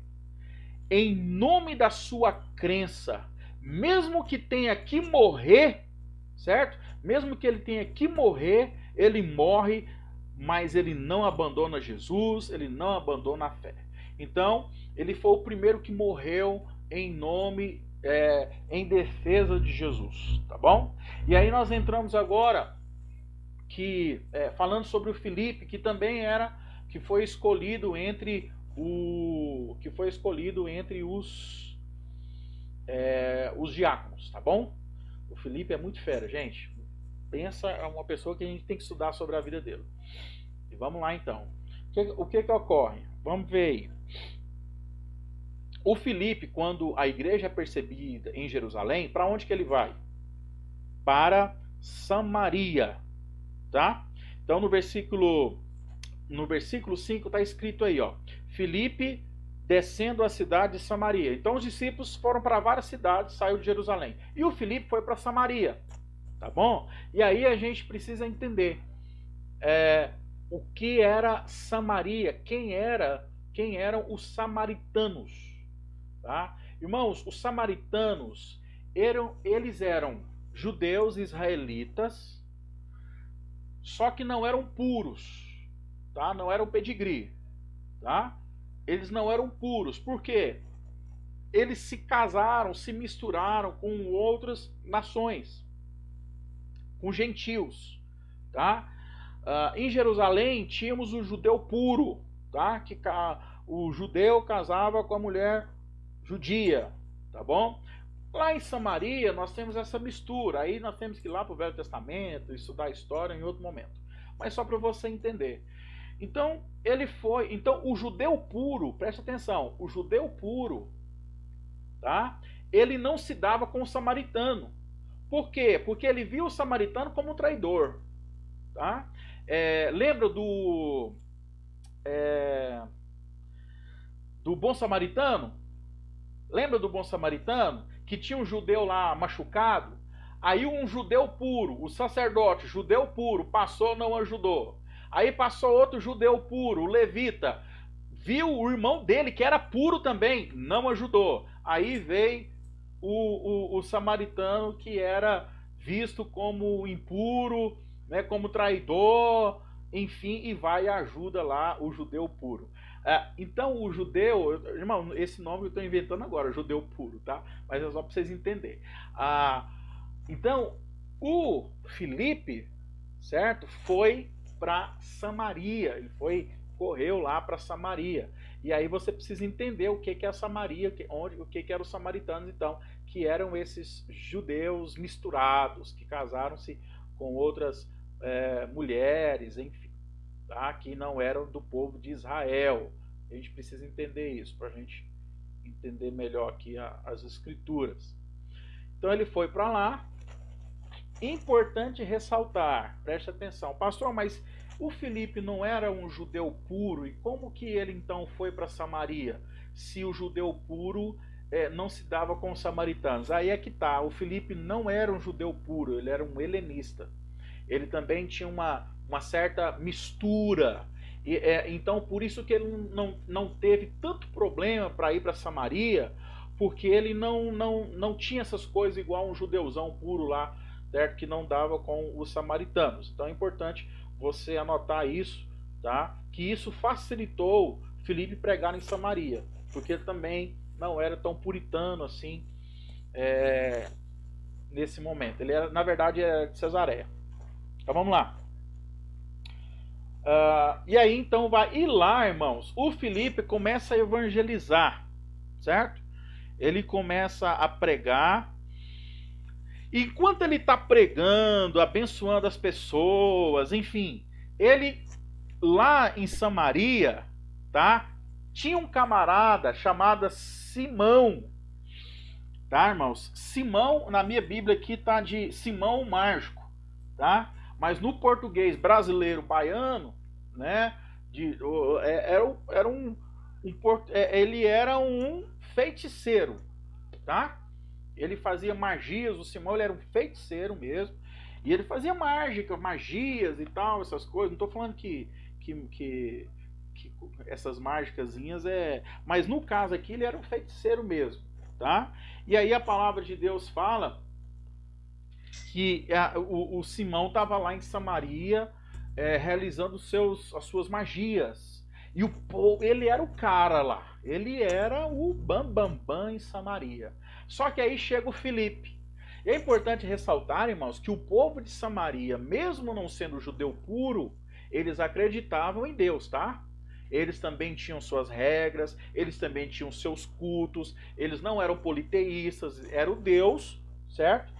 em nome da sua crença, mesmo que tenha que morrer, certo? Mesmo que ele tenha que morrer, ele morre, mas ele não abandona Jesus, ele não abandona a fé. Então, ele foi o primeiro que morreu em nome, em defesa de Jesus, tá bom? E aí nós entramos agora falando sobre o Filipe, que também que foi escolhido entre os diáconos, tá bom? O Filipe é muito fera, gente. Pensa, é uma pessoa que a gente tem que estudar sobre a vida dele. E vamos lá então. O que ocorre? Vamos ver aí. O Filipe, quando a igreja é percebida em Jerusalém, para onde que ele vai? Para Samaria, tá? Então no versículo 5 está escrito aí, ó. Filipe descendo a cidade de Samaria. Então os discípulos foram para várias cidades, saiu de Jerusalém. E o Filipe foi para Samaria, tá bom? E aí a gente precisa entender o que era Samaria, quem eram os samaritanos, tá? Irmãos, os samaritanos eles eram judeus israelitas, só que não eram puros, tá? Não eram pedigree, tá? Eles não eram puros. Por quê? Eles se casaram, se misturaram com outras nações, com gentios, tá? Em Jerusalém tínhamos o judeu puro, tá? Que o judeu casava com a mulher judia, tá bom? Lá em Samaria nós temos essa mistura. Aí nós temos que ir lá para o Velho Testamento, estudar a história em outro momento. Mas só para você entender. Então o judeu puro, presta atenção, o judeu puro, tá? Ele não se dava com o samaritano. Por quê? Porque ele viu o samaritano como um traidor, tá? Lembra do bom samaritano? Lembra do bom samaritano? Que tinha um judeu lá machucado, Aí um judeu puro, o sacerdote judeu puro, passou, não ajudou. Aí passou outro judeu puro, o levita, viu o irmão dele, que era puro também, não ajudou. Aí veio o samaritano, que era visto como impuro, né, como traidor, enfim, e vai e ajuda lá o judeu puro. Então o judeu, irmão, esse nome eu estou inventando agora, judeu puro, tá? Mas é só para vocês entenderem. Então o Filipe, certo, foi para Samaria, ele correu lá para Samaria. E aí você precisa entender o que é a Samaria, o que eram os samaritanos, então, que eram esses judeus misturados, que casaram-se com outras mulheres, enfim, tá? Que não eram do povo de Israel. A gente precisa entender isso, para a gente entender melhor aqui as escrituras. Então ele foi para lá. Importante ressaltar, preste atenção, pastor, mas o Filipe não era um judeu puro, e como que ele então foi para Samaria, se o judeu puro não se dava com os samaritanos? Aí é que tá, o Filipe não era um judeu puro, ele era um helenista. Ele também tinha uma certa mistura, então por isso que ele não teve tanto problema para ir para Samaria, porque ele não tinha essas coisas igual um judeuzão puro lá, certo? Que não dava com os samaritanos. Então é importante você anotar isso, tá? Que isso facilitou Filipe pregar em Samaria, porque ele também não era tão puritano assim nesse momento. Ele era, na verdade, era de Cesareia. Então vamos lá. E aí então vai. E lá, irmãos, o Filipe começa a evangelizar, certo? Ele começa a pregar. Enquanto ele está pregando, abençoando as pessoas, enfim, ele lá em Samaria, tá? Tinha um camarada chamado Simão, tá, irmãos? Simão, na minha Bíblia aqui tá de Simão Mágico, tá? Mas no português brasileiro baiano, né? Ele era um feiticeiro, tá? Ele fazia magias, o Simão ele era um feiticeiro mesmo, e ele fazia magias e tal, essas coisas. Não estou falando que essas mágicazinhas mas no caso aqui ele era um feiticeiro mesmo, tá? E aí a palavra de Deus fala que o Simão estava lá em Samaria realizando as suas magias. E o povo, ele era o cara lá, ele era o bambambam em Samaria. Só que aí chega o Filipe. E é importante ressaltar, irmãos, que o povo de Samaria, mesmo não sendo judeu puro, eles acreditavam em Deus, tá? Eles também tinham suas regras, eles também tinham seus cultos, eles não eram politeístas, era o Deus, certo?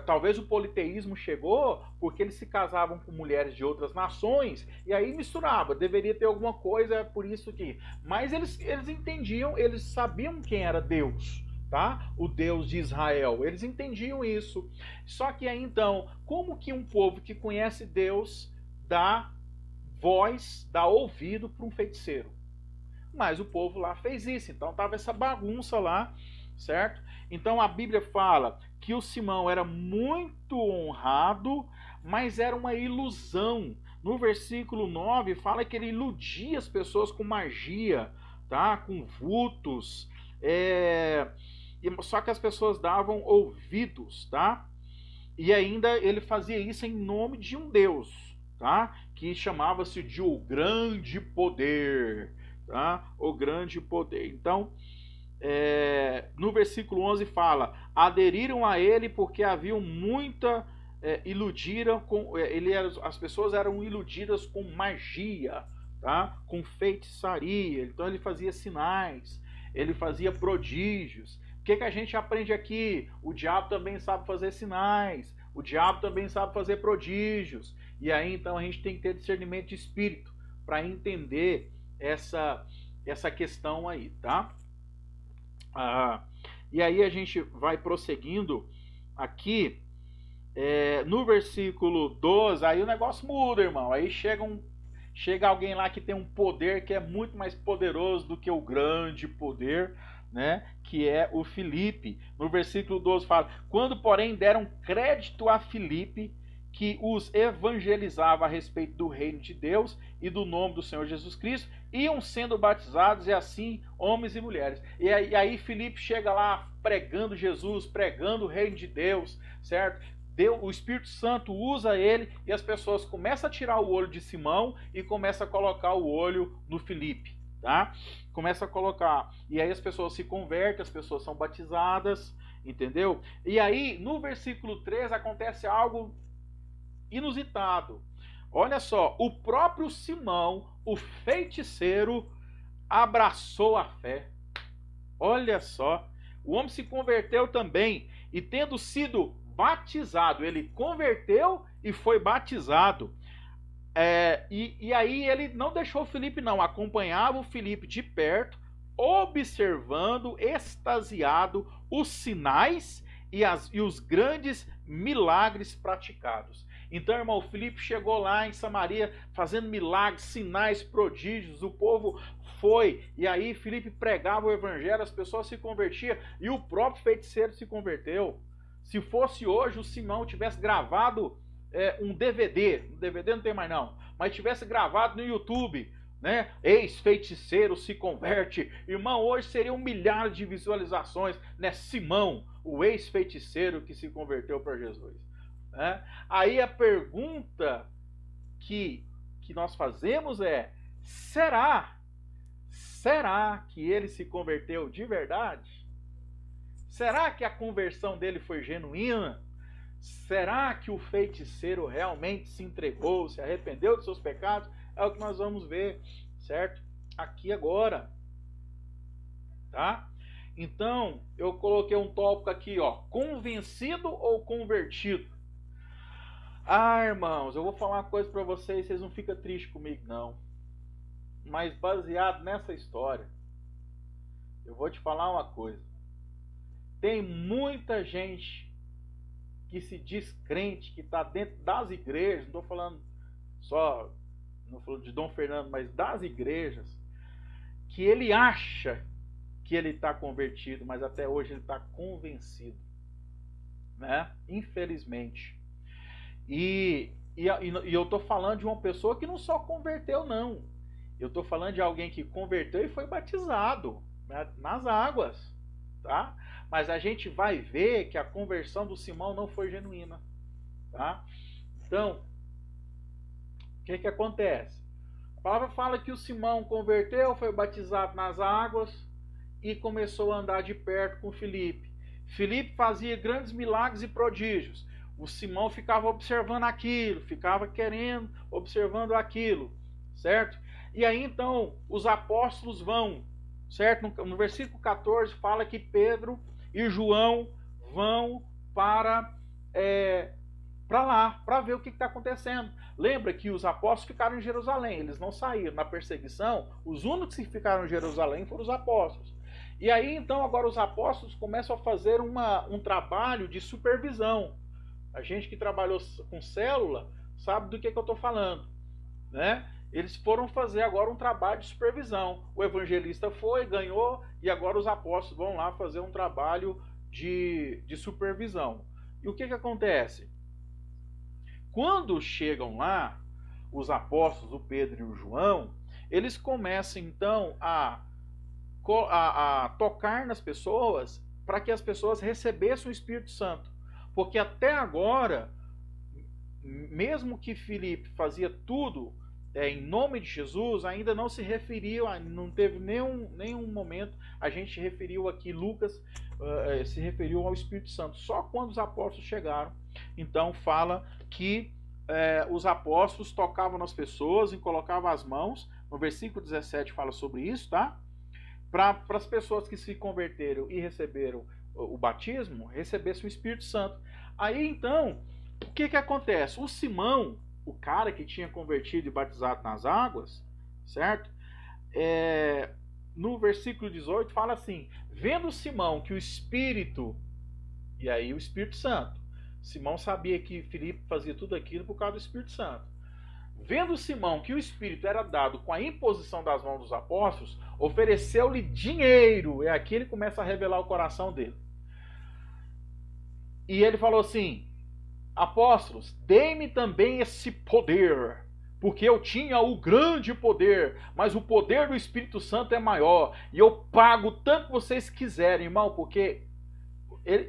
Talvez o politeísmo chegou porque eles se casavam com mulheres de outras nações e aí misturava, deveria ter alguma coisa, por isso que... Mas eles entendiam, eles sabiam quem era Deus, tá? O Deus de Israel, eles entendiam isso. Só que aí então, como que um povo que conhece Deus dá voz, dá ouvido para um feiticeiro? Mas o povo lá fez isso, então tava essa bagunça lá, certo? Então a Bíblia fala que o Simão era muito honrado, mas era uma ilusão. No versículo 9 fala que ele iludia as pessoas com magia, tá? Com vultos, só que as pessoas davam ouvidos, tá? E ainda ele fazia isso em nome de um Deus, tá? Que chamava-se de o grande poder, tá? O grande poder. Então, no versículo 11 fala: aderiram a ele porque haviam muita iludiram com as pessoas eram iludidas com magia, tá? Com feitiçaria. Então ele fazia sinais, ele fazia prodígios. O que a gente aprende aqui? O diabo também sabe fazer sinais, o diabo também sabe fazer prodígios. E aí então a gente tem que ter discernimento de espírito para entender essa questão aí, tá? E aí a gente vai prosseguindo aqui, no versículo 12, aí o negócio muda, irmão. Aí chega alguém lá que tem um poder que é muito mais poderoso do que o grande poder, né, que é o Filipe. No versículo 12 fala: quando, porém, deram crédito a Filipe, que os evangelizava a respeito do reino de Deus e do nome do Senhor Jesus Cristo, iam sendo batizados, e assim homens e mulheres. E aí Filipe chega lá pregando Jesus, pregando o reino de Deus, certo? O Espírito Santo usa ele, e as pessoas começam a tirar o olho de Simão e começam a colocar o olho no Filipe, tá? Começa a colocar, e aí as pessoas se convertem, as pessoas são batizadas, entendeu? E aí no versículo 3 acontece algo inusitado. Olha só, o próprio Simão, o feiticeiro, abraçou a fé. Olha só, o homem se converteu também, e tendo sido batizado, ele converteu e foi batizado. E aí ele não deixou o Filipe não, acompanhava o Filipe de perto, observando, extasiado, os sinais e os grandes milagres praticados. Então, irmão, o Filipe chegou lá em Samaria fazendo milagres, sinais, prodígios, o povo foi, e aí Filipe pregava o evangelho, as pessoas se convertiam, e o próprio feiticeiro se converteu. Se fosse hoje, o Simão tivesse gravado um DVD não tem mais não, mas tivesse gravado no YouTube, né? Ex-feiticeiro se converte. Irmão, hoje seriam milhares de visualizações, né? Simão, o ex-feiticeiro que se converteu para Jesus. Né? Aí a pergunta que nós fazemos é: será que ele se converteu de verdade? Será que a conversão dele foi genuína? Será que o feiticeiro realmente se entregou, se arrependeu dos seus pecados? É o que nós vamos ver, certo? Aqui agora, tá? Então, eu coloquei um tópico aqui, ó: convencido ou convertido? Ah, irmãos, eu vou falar uma coisa para vocês não ficam tristes comigo, não. Mas baseado nessa história, eu vou te falar uma coisa. Tem muita gente que se diz crente, que está dentro das igrejas, não estou falando só, não falando de Dom Fernando, mas das igrejas, que ele acha que ele está convertido, mas até hoje ele está convencido, né? Infelizmente. E eu estou falando de uma pessoa que não só converteu, não. Eu estou falando de alguém que converteu e foi batizado, né, nas águas, tá? Mas a gente vai ver que a conversão do Simão não foi genuína, tá? Então, o que acontece? A palavra fala que o Simão converteu, foi batizado nas águas e começou a andar de perto com Filipe. Filipe fazia grandes milagres e prodígios. O Simão ficava observando aquilo, ficava querendo, observando aquilo, certo? E aí então os apóstolos vão, certo? No versículo 14 fala que Pedro e João vão para lá, para ver o que está acontecendo. Lembra que os apóstolos ficaram em Jerusalém, eles não saíram. Na perseguição, os únicos que ficaram em Jerusalém foram os apóstolos. E aí então agora os apóstolos começam a fazer um trabalho de supervisão. A gente que trabalhou com célula sabe do que eu estou falando, né? Eles foram fazer agora um trabalho de supervisão. O evangelista foi, ganhou, e agora os apóstolos vão lá fazer um trabalho de supervisão. E o que acontece? Quando chegam lá, os apóstolos, o Pedro e o João, eles começam então a tocar nas pessoas para que as pessoas recebessem o Espírito Santo. Porque até agora, mesmo que Filipe fazia tudo em nome de Jesus, ainda não se referiu, não teve nenhum momento, a gente referiu aqui, Lucas se referiu ao Espírito Santo, só quando os apóstolos chegaram. Então fala que os apóstolos tocavam nas pessoas e colocavam as mãos, no versículo 17 fala sobre isso, tá? Para as pessoas que se converteram e receberam o batismo, recebessem o Espírito Santo. Aí então, o que acontece? O Simão, o cara que tinha convertido e batizado nas águas, certo? No versículo 18 fala assim: vendo Simão que o Espírito, e aí o Espírito Santo, Simão sabia que Filipe fazia tudo aquilo por causa do Espírito Santo. vendo Simão que o Espírito era dado com a imposição das mãos dos apóstolos, ofereceu-lhe dinheiro. E aqui ele começa a revelar o coração dele. E ele falou assim: apóstolos, dê-me também esse poder, porque eu tinha o grande poder, mas o poder do Espírito Santo é maior, e eu pago tanto que vocês quiserem, irmão, porque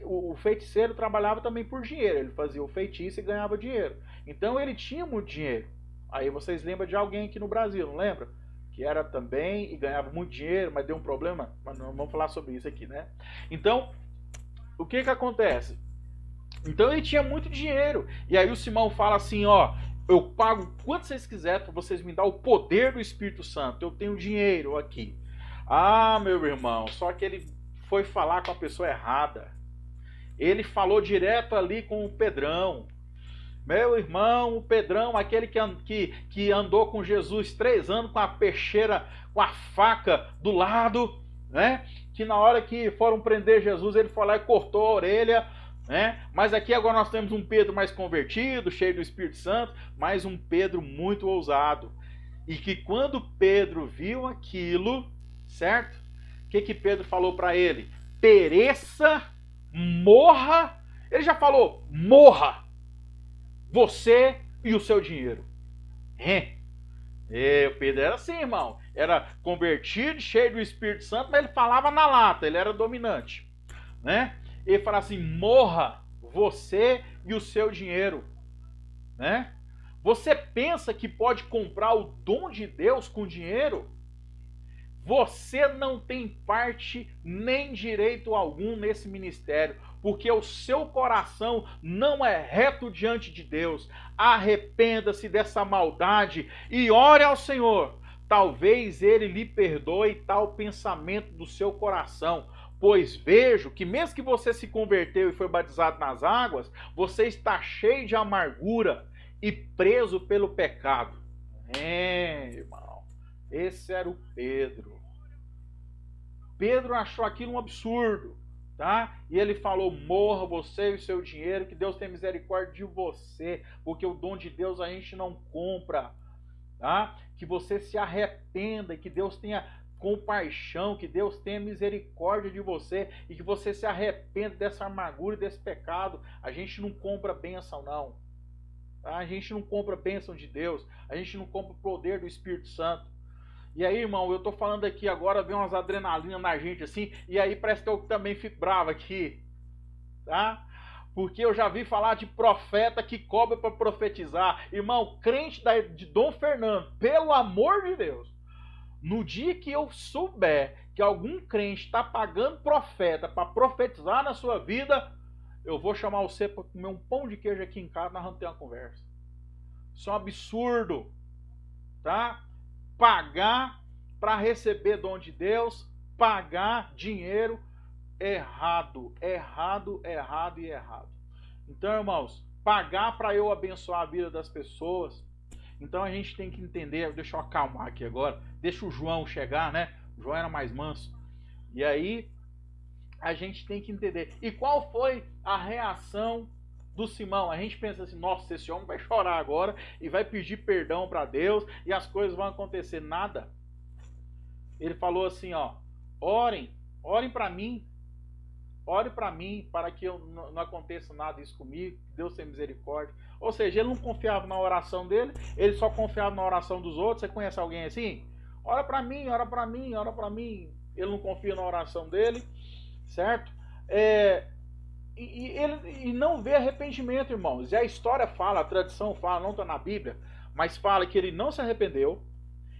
o feiticeiro trabalhava também por dinheiro, ele fazia o feitiço e ganhava dinheiro, então ele tinha muito dinheiro. Aí vocês lembram de alguém aqui no Brasil, não lembra? Que era também e ganhava muito dinheiro, mas deu um problema, mas não vamos falar sobre isso aqui, né? Então, o que que acontece? Então ele tinha muito dinheiro. E aí o Simão fala assim, ó, eu pago quanto vocês quiserem para vocês me dar o poder do Espírito Santo. Eu tenho dinheiro aqui. Ah, meu irmão, só que ele foi falar com a pessoa errada. Ele falou direto ali com o Pedrão. Meu irmão, o Pedrão, aquele que andou com Jesus 3 anos com a peixeira, com a faca do lado, né? Que na hora que foram prender Jesus, ele foi lá e cortou a orelha, né? Mas aqui agora nós temos um Pedro mais convertido, cheio do Espírito Santo, mas um Pedro muito ousado. E que quando Pedro viu aquilo, certo? O que Pedro falou para ele? Pereça, morra. Ele já falou, morra, você e o seu dinheiro. O Pedro era assim, irmão. Era convertido, cheio do Espírito Santo, mas ele falava na lata, ele era dominante, né? Ele fala assim, morra você e o seu dinheiro, né? Você pensa que pode comprar o dom de Deus com dinheiro? Você não tem parte nem direito algum nesse ministério, porque o seu coração não é reto diante de Deus. Arrependa-se dessa maldade e ore ao Senhor. Talvez Ele lhe perdoe tal pensamento do seu coração. Pois vejo que mesmo que você se converteu e foi batizado nas águas, você está cheio de amargura e preso pelo pecado. Irmão, esse era o Pedro. Pedro achou aquilo um absurdo, tá? E ele falou, morra você e o seu dinheiro, que Deus tenha misericórdia de você, porque o dom de Deus a gente não compra, tá? Que você se arrependa e que Deus tenha compaixão, que Deus tenha misericórdia de você e que você se arrependa dessa amargura e desse pecado. A gente não compra bênção, não. Tá? A gente não compra bênção de Deus, a gente não compra o poder do Espírito Santo. E aí, irmão, eu tô falando aqui agora, vem umas adrenalinas na gente assim, e aí parece que eu também fico bravo aqui, tá? Porque eu já vi falar de profeta que cobra para profetizar. Irmão, crente de Dom Fernando, pelo amor de Deus, no dia que eu souber que algum crente está pagando profeta para profetizar na sua vida, eu vou chamar você para comer um pão de queijo aqui em casa, nós vamos ter uma conversa. Isso é um absurdo, tá? Pagar para receber dom de Deus, pagar dinheiro, errado, errado, errado e errado. Então, irmãos, pagar para eu abençoar a vida das pessoas. Então a gente tem que entender, deixa eu acalmar aqui agora, deixa o João chegar, né? O João era mais manso. E aí a gente tem que entender. E qual foi a reação do Simão? A gente pensa assim, nossa, esse homem vai chorar agora e vai pedir perdão para Deus e as coisas vão acontecer. Nada. Ele falou assim, ó, orem para mim. Ore para mim, para que não aconteça nada isso comigo, que Deus tenha misericórdia. Ou seja, ele não confiava na oração dele, ele só confiava na oração dos outros. Você conhece alguém assim? Ora para mim, ora para mim, ora para mim. Ele não confia na oração dele, certo? E não vê arrependimento, irmãos. E a história fala, a tradição fala, não está na Bíblia, mas fala que ele não se arrependeu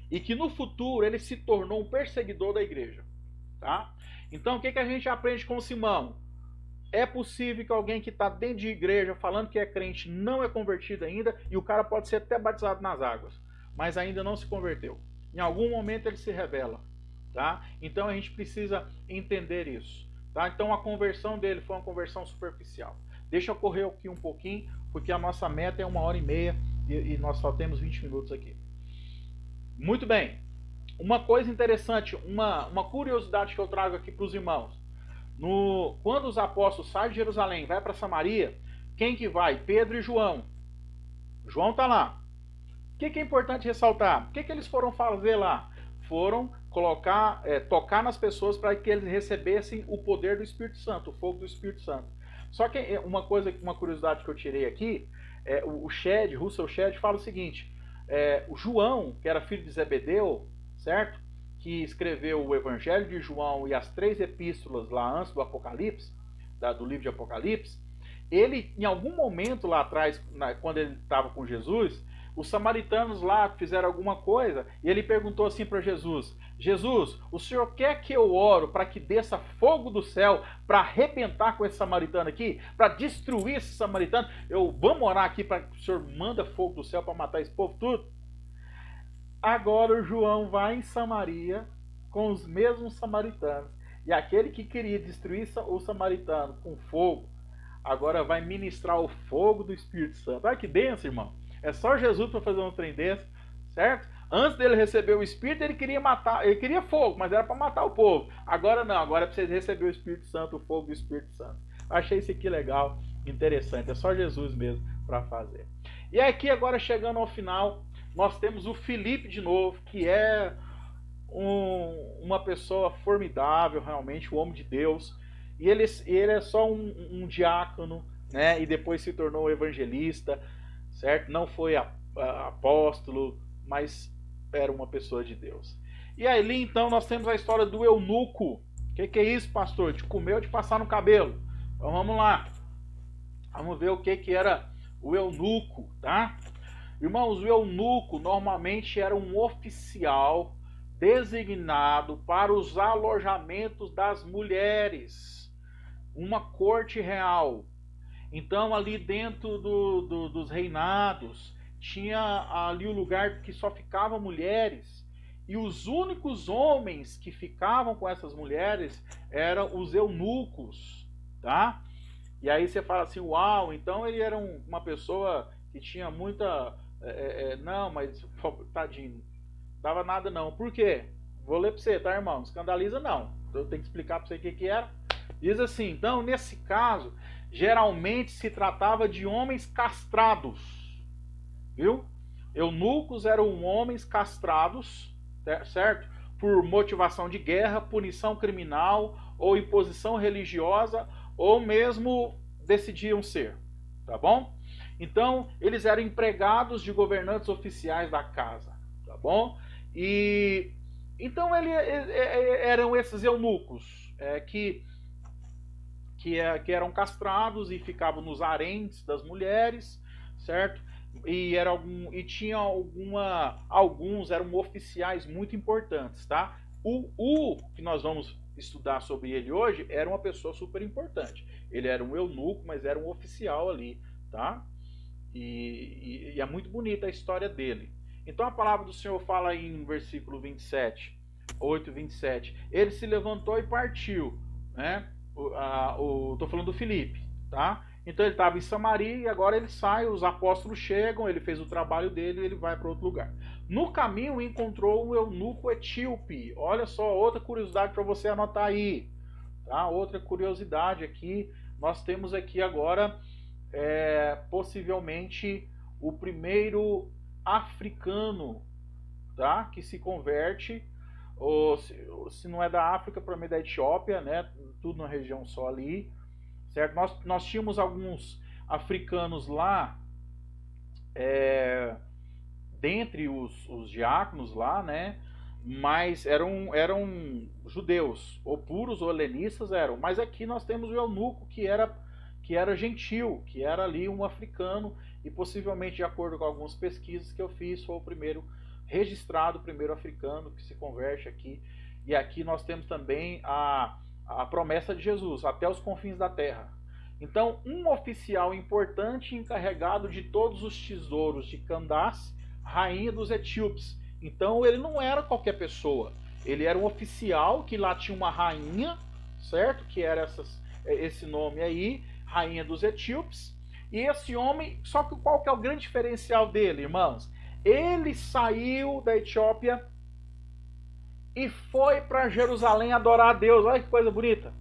e que no futuro ele se tornou um perseguidor da igreja, tá? Então, o que a gente aprende com Simão? É possível que alguém que está dentro de igreja falando que é crente não é convertido ainda, e o cara pode ser até batizado nas águas, mas ainda não se converteu. Em algum momento ele se revela, tá? Então a gente precisa entender isso, tá? Então a conversão dele foi uma conversão superficial. Deixa eu correr aqui um pouquinho, porque a nossa meta é 1h30 e nós só temos 20 minutos aqui. Muito bem. Uma coisa interessante, uma curiosidade que eu trago aqui para os irmãos. Quando os apóstolos saem de Jerusalém, vai para Samaria, quem que vai? Pedro e João. João está lá. que é importante ressaltar? O que eles foram fazer lá? Foram tocar nas pessoas para que eles recebessem o poder do Espírito Santo, o fogo do Espírito Santo. Só que uma curiosidade que eu tirei aqui, Russell Shedd fala o seguinte, o João, que era filho de Zebedeu, certo? Que escreveu o Evangelho de João e as 3 epístolas lá antes do Apocalipse, do livro de Apocalipse, ele, em algum momento lá atrás, quando ele estava com Jesus, os samaritanos lá fizeram alguma coisa e ele perguntou assim para Jesus: Jesus, o senhor quer que eu oro para que desça fogo do céu para arrebentar com esse samaritano aqui, para destruir esse samaritano? Vamos orar aqui para que o senhor manda fogo do céu para matar esse povo tudo? Agora o João vai em Samaria com os mesmos samaritanos e aquele que queria destruir o samaritano com fogo, agora vai ministrar o fogo do Espírito Santo. Olha que bênção, irmão. É só Jesus para fazer um trem desse, certo? Antes dele receber o Espírito, ele queria matar, ele queria fogo, mas era para matar o povo. Agora não, agora é para vocês receber o Espírito Santo, o fogo do Espírito Santo. Achei isso aqui legal, interessante. É só Jesus mesmo para fazer. E aqui agora chegando ao final, nós temos o Filipe de novo, que é uma pessoa formidável, realmente, um homem de Deus. E ele é só um diácono, né? E depois se tornou evangelista, certo? Não foi apóstolo, mas era uma pessoa de Deus. E ali então nós temos a história do eunuco. O que é isso, pastor? De comer ou de passar no cabelo? Então vamos lá. Vamos ver o que era o eunuco, tá? Irmãos, o eunuco normalmente era um oficial designado para os alojamentos das mulheres. Uma corte real. Então ali dentro dos reinados tinha ali o lugar que só ficavam mulheres, e os únicos homens que ficavam com essas mulheres eram os eunucos, tá? E aí você fala assim, uau, então ele era uma pessoa que tinha muita... não, mas tadinho, não dava nada não. Por quê? Vou ler para você, tá, irmão? Não escandaliza não, eu tenho que explicar para você o que era. Diz assim, então nesse caso geralmente se tratava de homens castrados, viu? Eunucos eram homens castrados, certo? Por motivação de guerra, punição criminal ou imposição religiosa, ou mesmo decidiam ser, tá bom? Então, eles eram empregados de governantes oficiais da casa, tá bom? E então eram esses eunucos que eram castrados e ficavam nos haréns das mulheres, certo? E tinha alguns eram oficiais muito importantes, tá? O que nós vamos estudar sobre ele hoje era uma pessoa super importante. Ele era um eunuco, mas era um oficial ali, tá? E é muito bonita a história dele. Então a palavra do Senhor fala aí no versículo 27, 8:27. Ele se levantou e partiu, né? Tô falando do Filipe, tá? Então ele estava em Samaria e agora ele sai, os apóstolos chegam, ele fez o trabalho dele e ele vai para outro lugar. No caminho encontrou um eunuco etíope. Olha só, outra curiosidade para você anotar aí, tá? Outra curiosidade aqui, nós temos aqui agora possivelmente o primeiro africano, tá? Que se converte, ou se não é da África, para mim é da Etiópia, né? Tudo na região só ali, certo? Nós tínhamos alguns africanos lá, dentre os diáconos lá, né? Mas eram judeus, ou puros ou helenistas eram. Mas aqui nós temos o eunuco que era gentil, que era ali um africano, e possivelmente, de acordo com algumas pesquisas que eu fiz, foi o primeiro registrado, o primeiro africano que se converte aqui. E aqui nós temos também a promessa de Jesus, até os confins da terra. Então, um oficial importante encarregado de todos os tesouros de Candace, rainha dos etíopes. Então, ele não era qualquer pessoa. Ele era um oficial que lá tinha uma rainha, certo? Que era esse nome aí, rainha dos etíopes. E esse homem, só que qual que é o grande diferencial dele, irmãos? Ele saiu da Etiópia e foi para Jerusalém adorar a Deus. Olha que coisa bonita.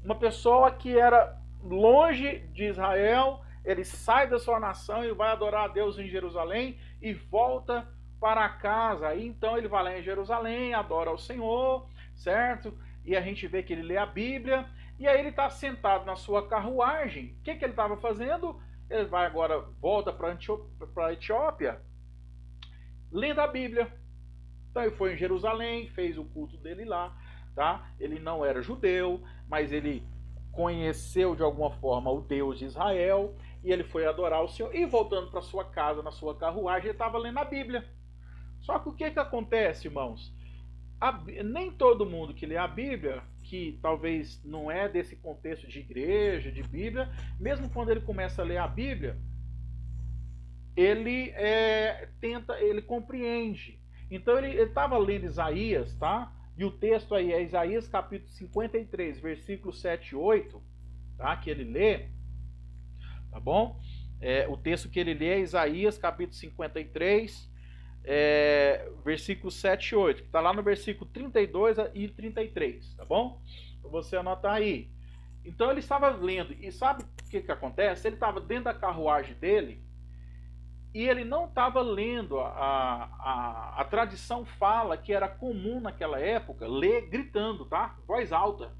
Uma pessoa que era longe de Israel, ele sai da sua nação e vai adorar a Deus em Jerusalém e volta para casa. Aí então ele vai lá em Jerusalém, adora ao Senhor, certo? E a gente vê que ele lê a Bíblia, e aí ele está sentado na sua carruagem. O que ele estava fazendo? Ele vai agora, volta para a Etiópia, lendo a Bíblia. Então ele foi em Jerusalém, fez o culto dele lá, tá? Ele não era judeu, mas ele conheceu de alguma forma o Deus de Israel, e ele foi adorar o Senhor, e voltando para sua casa, na sua carruagem, ele estava lendo a Bíblia. Só que o que acontece, irmãos? Nem todo mundo que lê a Bíblia, que talvez não é desse contexto de igreja, de Bíblia, mesmo quando ele começa a ler a Bíblia, ele ele compreende. Então ele estava lendo Isaías, tá? E o texto aí é Isaías capítulo 53, versículos 7 e 8, tá? Que ele lê, tá bom? O texto que ele lê é Isaías capítulo 53, versículos 7 e 8, que está lá no versículo 32 e 33, tá bom? Para você anotar aí. Então ele estava lendo, e sabe o que acontece? Ele estava dentro da carruagem dele, e ele não estava lendo. A tradição fala que era comum naquela época ler gritando, tá? Voz alta,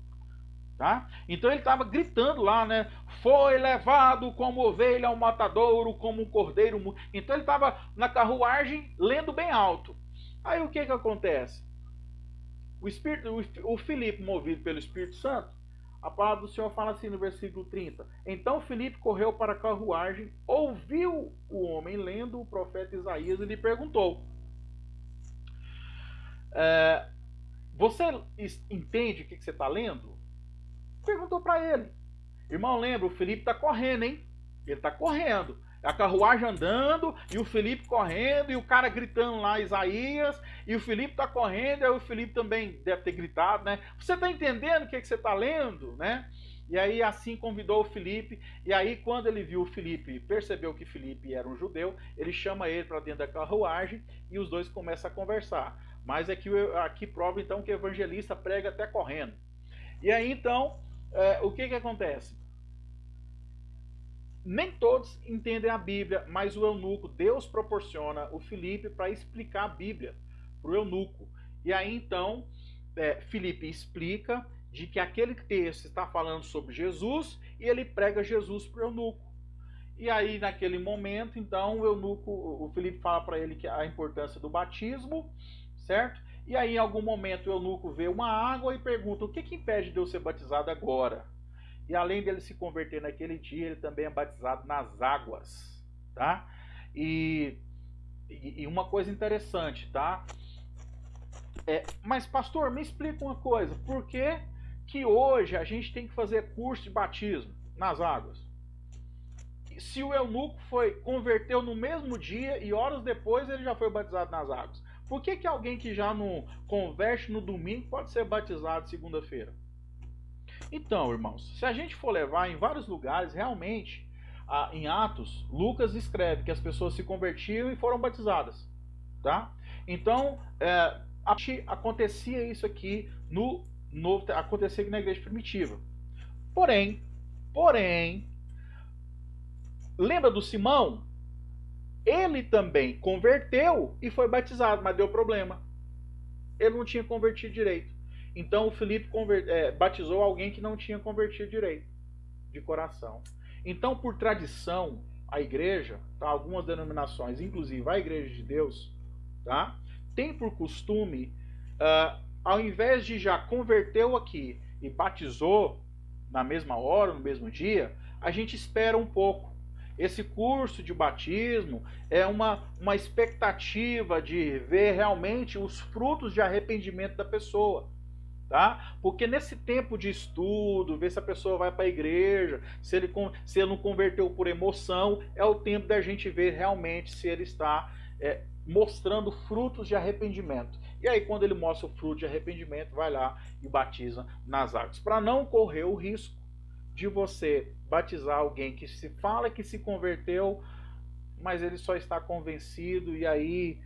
tá? Então ele estava gritando lá, né? Foi levado como ovelha ao matadouro, como um cordeiro. Então ele estava na carruagem lendo bem alto. Aí o que acontece? O Filipe, movido pelo Espírito Santo, a palavra do Senhor fala assim no versículo 30. Então Filipe correu para a carruagem, ouviu o homem lendo o profeta Isaías e lhe perguntou: você entende o que você está lendo? Perguntou para ele. Irmão, lembra, o Filipe está correndo, hein? Ele está correndo. A carruagem andando, e o Filipe correndo, e o cara gritando lá, Isaías, e o Filipe está correndo, e o Filipe também deve ter gritado, né? Você está entendendo o que você está lendo, né? E aí assim convidou o Filipe, e aí quando ele viu o Filipe, percebeu que Filipe era um judeu, ele chama ele para dentro da carruagem, e os dois começam a conversar. Mas aqui prova então que o evangelista prega até correndo. E aí então, o que acontece? Nem todos entendem a Bíblia, mas o eunuco, Deus proporciona o Filipe para explicar a Bíblia para o eunuco. E aí então, Filipe explica de que aquele texto está falando sobre Jesus, e ele prega Jesus para o eunuco. E aí naquele momento, então, o Filipe fala para ele que a importância do batismo, certo? E aí em algum momento o eunuco vê uma água e pergunta: o que impede de eu ser batizado agora? E além dele se converter naquele dia, ele também é batizado nas águas, tá? E uma coisa interessante, tá? Mas pastor, me explica uma coisa: por que hoje a gente tem que fazer curso de batismo nas águas? Se o eunuco converteu no mesmo dia e horas depois ele já foi batizado nas águas, por que alguém que já não converte no domingo pode ser batizado segunda-feira? Então, irmãos, se a gente for levar em vários lugares, realmente, em Atos, Lucas escreve que as pessoas se convertiam e foram batizadas, tá? Então, acontecia isso aqui acontecia aqui na igreja primitiva. Porém, lembra do Simão? Ele também converteu e foi batizado, mas deu problema. Ele não tinha convertido direito. Então o Filipe batizou alguém que não tinha convertido direito, de coração. Então, por tradição, a igreja, tá, algumas denominações, inclusive a Igreja de Deus, tá, tem por costume, ao invés de já converteu aqui e batizou na mesma hora, no mesmo dia, a gente espera um pouco. Esse curso de batismo é uma expectativa de ver realmente os frutos de arrependimento da pessoa. Tá? Porque nesse tempo de estudo, ver se a pessoa vai para a igreja, se ele não converteu por emoção, é o tempo da gente ver realmente se ele está mostrando frutos de arrependimento. E aí quando ele mostra o fruto de arrependimento, vai lá e batiza nas águas. Para não correr o risco de você batizar alguém que se fala que se converteu, mas ele só está convencido, e aí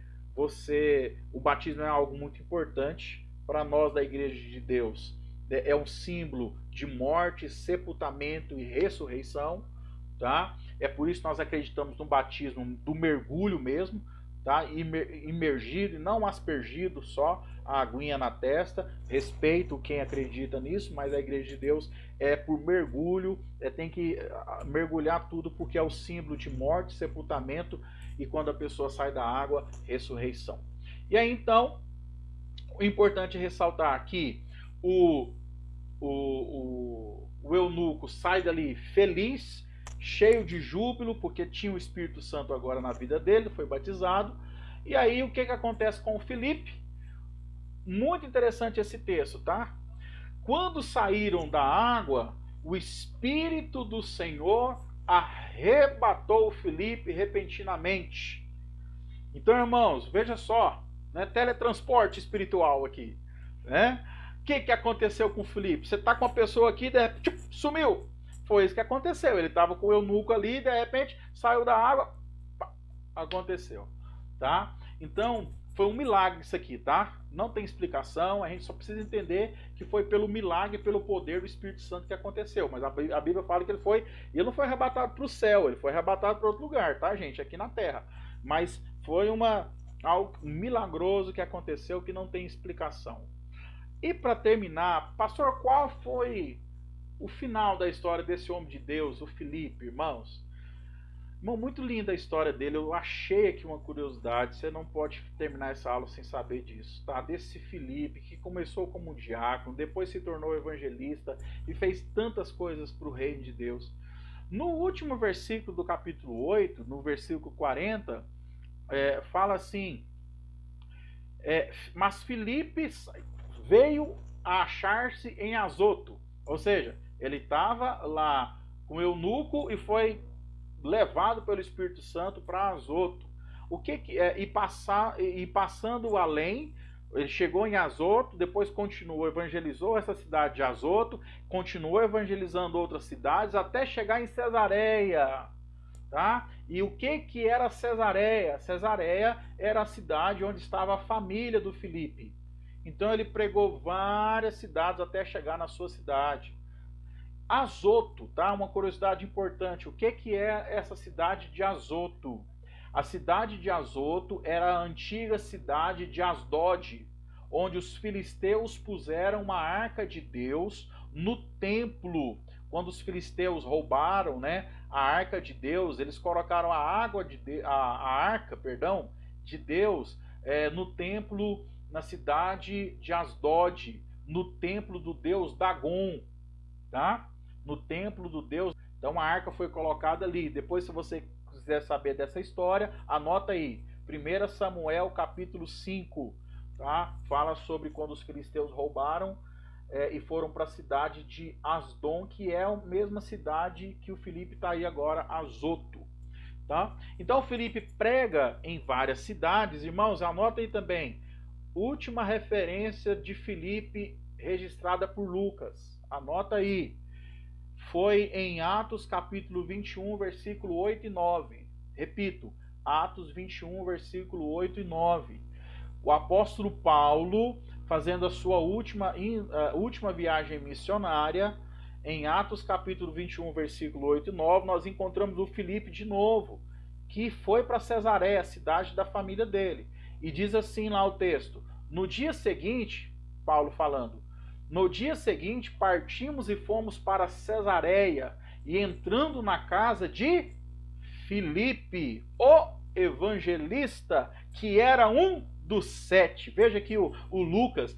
o batismo é algo muito importante. Para nós da Igreja de Deus, é um símbolo de morte, sepultamento e ressurreição, tá? É por isso que nós acreditamos no batismo do mergulho mesmo, tá? Imergido, não aspergido só, a aguinha na testa. Respeito quem acredita nisso, mas a Igreja de Deus é por mergulho, tem que mergulhar tudo, porque é o símbolo de morte, sepultamento, e quando a pessoa sai da água, ressurreição. E aí então, o importante é ressaltar que o eunuco sai dali feliz, cheio de júbilo, porque tinha o Espírito Santo agora na vida dele, foi batizado. E aí o que acontece com o Filipe? Muito interessante esse texto, tá? Quando saíram da água, o Espírito do Senhor arrebatou o Filipe repentinamente. Então, irmãos, veja só, né? Teletransporte espiritual aqui, né? O que aconteceu com o Filipe? Você está com uma pessoa aqui, de repente, sumiu. Foi isso que aconteceu. Ele estava com o eunuco ali, de repente saiu da água, pá, aconteceu, tá? Então, foi um milagre isso aqui, tá? Não tem explicação, a gente só precisa entender que foi pelo milagre, pelo poder do Espírito Santo que aconteceu. Mas a Bíblia fala que ele não foi arrebatado para o céu, ele foi arrebatado para outro lugar, tá, gente? Aqui na terra. Mas foi algo milagroso que aconteceu que não tem explicação. E para terminar, pastor, qual foi o final da história desse homem de Deus, o Filipe, irmãos? Irmão, muito linda a história dele. Eu achei aqui uma curiosidade. Você não pode terminar essa aula sem saber disso, tá? Desse Filipe que começou como um diácono, depois se tornou evangelista e fez tantas coisas para o reino de Deus. No último versículo do capítulo 8, no versículo 40, fala assim: mas Filipe veio a achar-se em Azoto. Ou seja, ele estava lá com o eunuco e foi levado pelo Espírito Santo para Azoto. E passando além, ele chegou em Azoto, depois continuou, evangelizou essa cidade de Azoto, continuou evangelizando outras cidades, até chegar em Cesareia. Tá? E o que era Cesareia? Cesareia era a cidade onde estava a família do Filipe. Então ele pregou várias cidades até chegar na sua cidade. Azoto, tá? Uma curiosidade importante. O que é essa cidade de Azoto? A cidade de Azoto era a antiga cidade de Asdod, onde os filisteus puseram uma arca de Deus no templo. Quando os filisteus roubaram, né, a arca de Deus, eles colocaram a arca de Deus no templo, na cidade de Asdod, no templo do deus Dagon, tá? No templo do deus. Então a arca foi colocada ali. Depois, se você quiser saber dessa história, anota aí. 1 Samuel capítulo 5, tá? Fala sobre quando os filisteus roubaram e foram para a cidade de Asdom, que é a mesma cidade que o Filipe está aí agora, Azoto. Tá? Então o Filipe prega em várias cidades. Irmãos, anota aí também. Última referência de Filipe registrada por Lucas. Anota aí. Foi em Atos capítulo 21, versículo 8 e 9. Repito, Atos 21, versículo 8 e 9. O apóstolo Paulo, fazendo a sua última viagem missionária, em Atos capítulo 21, versículo 8 e 9, nós encontramos o Filipe de novo, que foi para Cesareia, a cidade da família dele. E diz assim lá o texto: no dia seguinte, Paulo falando, no dia seguinte partimos e fomos para Cesareia, e entrando na casa de Filipe, o evangelista, que era um dos 7. Veja aqui o Lucas,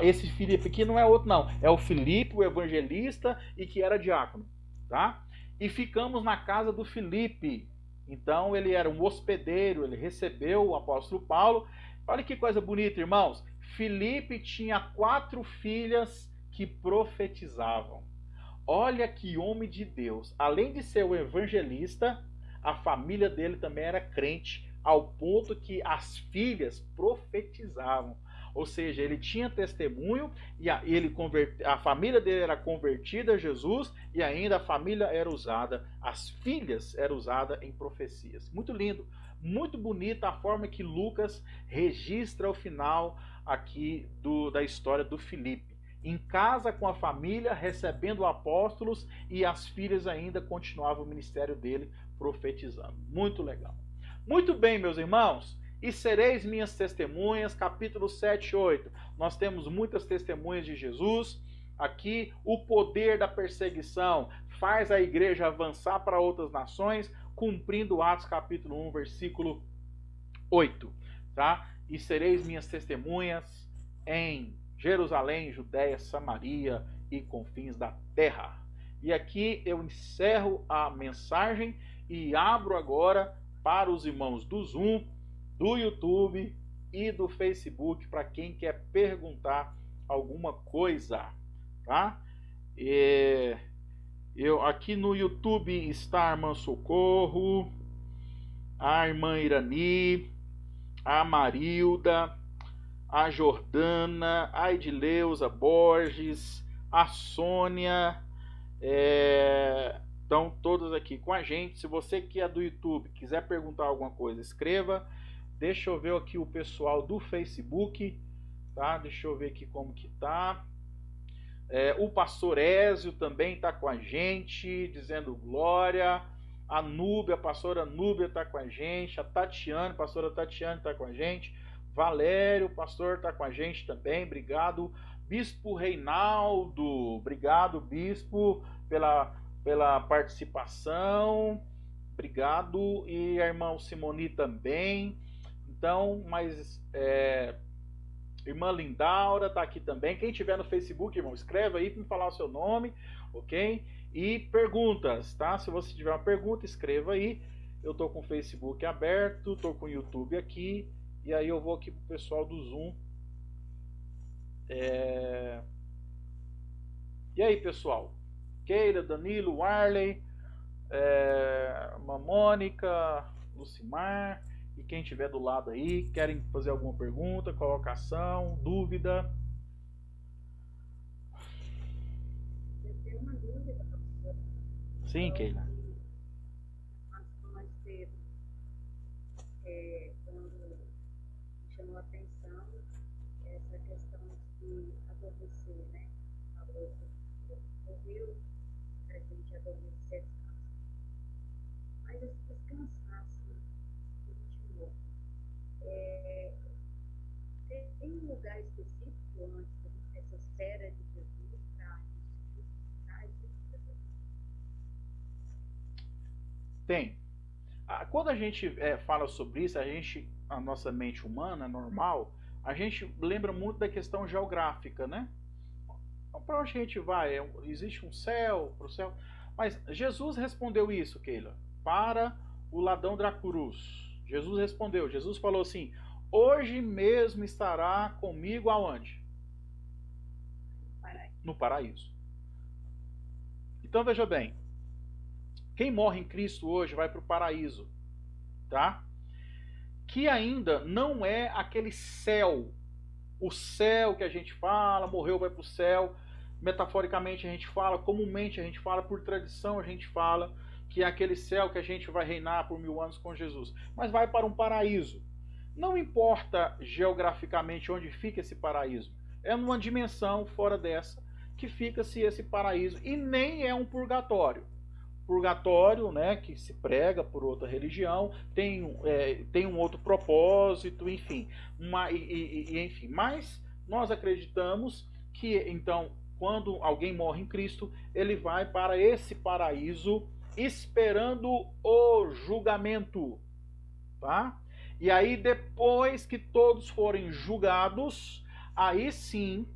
esse Filipe aqui não é outro não, é o Filipe, o evangelista, e que era diácono, tá? E ficamos na casa do Filipe. Então ele era um hospedeiro, ele recebeu o apóstolo Paulo. Olha que coisa bonita, irmãos. Filipe tinha 4 filhas que profetizavam. Olha que homem de Deus. Além de ser o evangelista, a família dele também era crente, ao ponto que as filhas profetizavam. Ou seja, ele tinha testemunho e a família dele era convertida a Jesus, e ainda a família era usada, as filhas eram usadas em profecias. Muito lindo, muito bonita a forma que Lucas registra o final aqui da história do Filipe. em casa com a família, recebendo apóstolos, e as filhas ainda continuavam o ministério dele profetizando. Muito legal. Muito bem, meus irmãos. E sereis minhas testemunhas, capítulo 7 e 8. Nós temos muitas testemunhas de Jesus. Aqui, o poder da perseguição faz a igreja avançar para outras nações, cumprindo Atos capítulo 1, versículo 8. Tá? E sereis minhas testemunhas em Jerusalém, Judéia, Samaria e confins da terra. E aqui eu encerro a mensagem e abro agora para os irmãos do Zoom, do YouTube e do Facebook, para quem quer perguntar alguma coisa, tá? Aqui no YouTube está a irmã Socorro, a irmã Irani, a Marilda, a Jordana, a Edileuza Borges, a Sônia, estão todos aqui com a gente. Se você que é do YouTube quiser perguntar alguma coisa, escreva. Deixa eu ver aqui o pessoal do Facebook, tá? Deixa eu ver aqui como que tá. O pastor Ézio também está com a gente, dizendo glória. A Núbia, a pastora Núbia está com a gente. A Tatiane, a pastora Tatiane está com a gente. Valério, o pastor, está com a gente também. Obrigado. Bispo Reinaldo, obrigado, bispo, pela participação. Obrigado. E a irmã Simoni também. Então, irmã Lindaura está aqui também. Quem tiver no Facebook, irmão, escreve aí para me falar o seu nome, ok? E perguntas, tá? Se você tiver uma pergunta, escreva aí. Eu estou com o Facebook aberto, estou com o YouTube aqui. E aí eu vou aqui pro pessoal do Zoom. E aí, pessoal? Keila, Danilo, Warley, Mônica, Lucimar... E quem estiver do lado aí, querem fazer alguma pergunta, colocação, dúvida? Eu tenho uma dúvida, professor. Sim, Keila. Mais cedo, quando me chamou a atenção essa questão de adormecer, né? Falou que ouviu para a gente adormecer, mas esse descansaço tem um lugar específico antes dessa esfera de Jesus para Tem. Quando a gente fala sobre isso, a nossa mente humana normal, a gente lembra muito da questão geográfica, né? Então, para onde a gente vai? Existe um céu, para o céu. Mas Jesus respondeu isso, Keila, para o ladrão da cruz. Jesus respondeu, Jesus falou assim: hoje mesmo estará comigo aonde? No paraíso. Então veja bem, quem morre em Cristo hoje vai para o paraíso, tá? Que ainda não é aquele céu, o céu que a gente fala, morreu, vai para o céu, metaforicamente a gente fala, comumente a gente fala, por tradição a gente fala, que é aquele céu que a gente vai reinar por 1000 anos com Jesus, mas vai para um paraíso. Não importa geograficamente onde fica esse paraíso, é numa dimensão fora dessa que fica-se esse paraíso, e nem é um purgatório. Purgatório, né, que se prega por outra religião, tem um outro propósito, enfim. Mas nós acreditamos que, então, quando alguém morre em Cristo, ele vai para esse paraíso esperando o julgamento, tá? E aí depois que todos forem julgados, aí sim,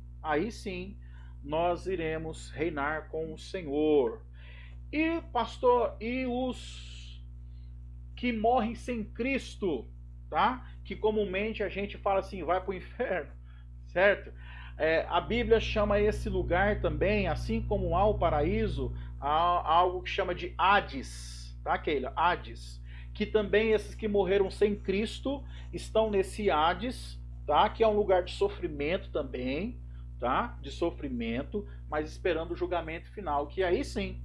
nós iremos reinar com o Senhor. E pastor, e os que morrem sem Cristo, tá? Que comumente a gente fala assim, vai para o inferno, certo? A Bíblia chama esse lugar também, assim como há o paraíso, há algo que chama de Hades, tá, Keila? Hades. Que também esses que morreram sem Cristo estão nesse Hades, tá? Que é um lugar de sofrimento também, tá? De sofrimento, mas esperando o julgamento final, que aí sim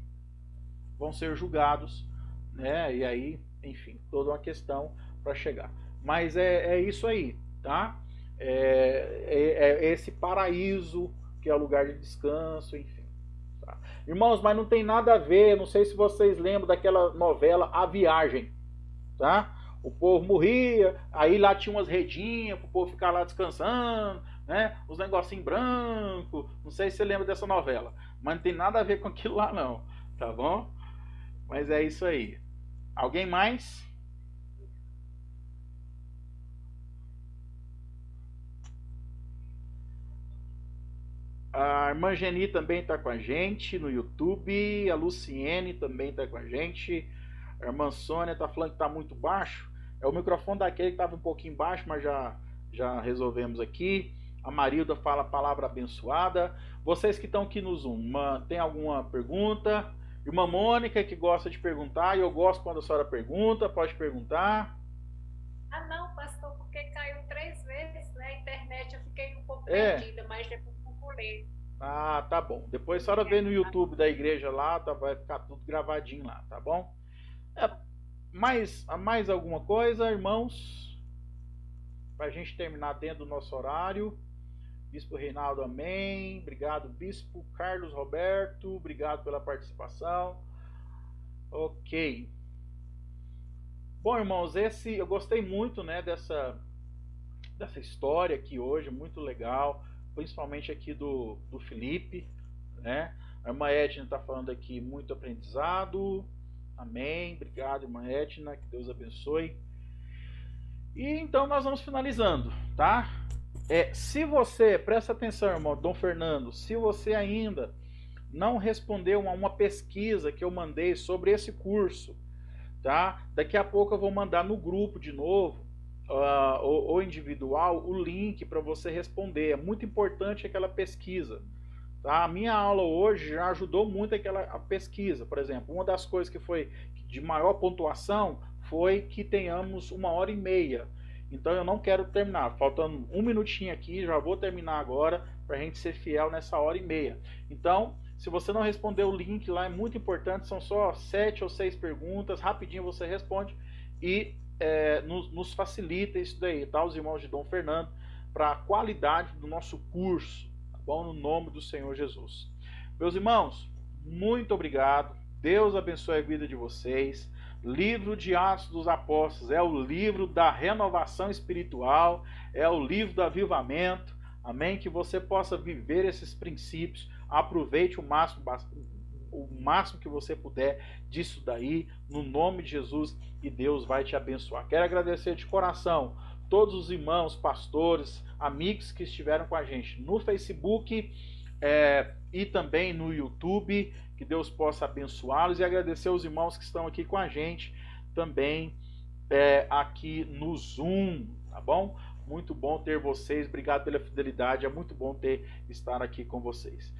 vão ser julgados, né? E aí, enfim, toda uma questão para chegar. Mas é isso aí, tá? Esse paraíso que é o lugar de descanso, enfim. Tá? Irmãos, mas não tem nada a ver, não sei se vocês lembram daquela novela A Viagem, tá? O povo morria, aí lá tinha umas redinhas para o povo ficar lá descansando, né? Os negocinhos brancos, não sei se você lembra dessa novela, mas não tem nada a ver com aquilo lá não, tá bom? Mas é isso aí. Alguém mais? A irmã Geni também está com a gente no YouTube. A Luciene também está com a gente. A irmã Sônia está falando que está muito baixo. É o microfone daquele que estava um pouquinho baixo, mas já resolvemos aqui. A Marilda fala a palavra abençoada. Vocês que estão aqui no Zoom, tem alguma pergunta? Irmã Mônica que gosta de perguntar, e eu gosto quando a senhora pergunta, pode perguntar. Ah não, pastor, porque caiu 3 vezes, né? A internet eu fiquei um pouco perdida, mas depois eu pulei. Ah, tá bom. Depois a senhora vê no YouTube da igreja lá, tá, vai ficar tudo gravadinho lá, tá bom? Mais alguma coisa, irmãos? Pra gente terminar dentro do nosso horário. Bispo Reinaldo, amém. Obrigado, Bispo Carlos Roberto. Obrigado pela participação. Ok. Bom, irmãos, eu gostei muito, né, dessa história aqui hoje, muito legal. Principalmente aqui do Felipe, né? A irmã Edna está falando aqui, muito aprendizado. Amém. Obrigado, irmã Edna. Que Deus abençoe. E então nós vamos finalizando, tá? Se você, presta atenção, irmão, Dom Fernando, se você ainda não respondeu a uma pesquisa que eu mandei sobre esse curso, tá? Daqui a pouco eu vou mandar no grupo de novo, ou individual, o link para você responder. É muito importante aquela pesquisa, tá? A minha aula hoje já ajudou muito a pesquisa. Por exemplo, uma das coisas que foi de maior pontuação foi que tenhamos 1h30. Então eu não quero terminar, faltando 1 minutinho aqui, já vou terminar agora, para a gente ser fiel nessa 1h30. Então, se você não respondeu o link lá, é muito importante, são só 7 ou 6 perguntas, rapidinho você responde e nos facilita isso daí, tá? Os irmãos de Dom Fernando, para a qualidade do nosso curso, tá bom? No nome do Senhor Jesus. Meus irmãos, muito obrigado, Deus abençoe a vida de vocês. Livro de Atos dos Apóstolos é o livro da renovação espiritual, é o livro do avivamento, amém? Que você possa viver esses princípios, aproveite o máximo que você puder disso daí, no nome de Jesus, e Deus vai te abençoar. Quero agradecer de coração todos os irmãos, pastores, amigos que estiveram com a gente no Facebook e também no YouTube. Que Deus possa abençoá-los, e agradecer aos irmãos que estão aqui com a gente também aqui no Zoom, tá bom? Muito bom ter vocês, obrigado pela fidelidade, é muito bom estar aqui com vocês.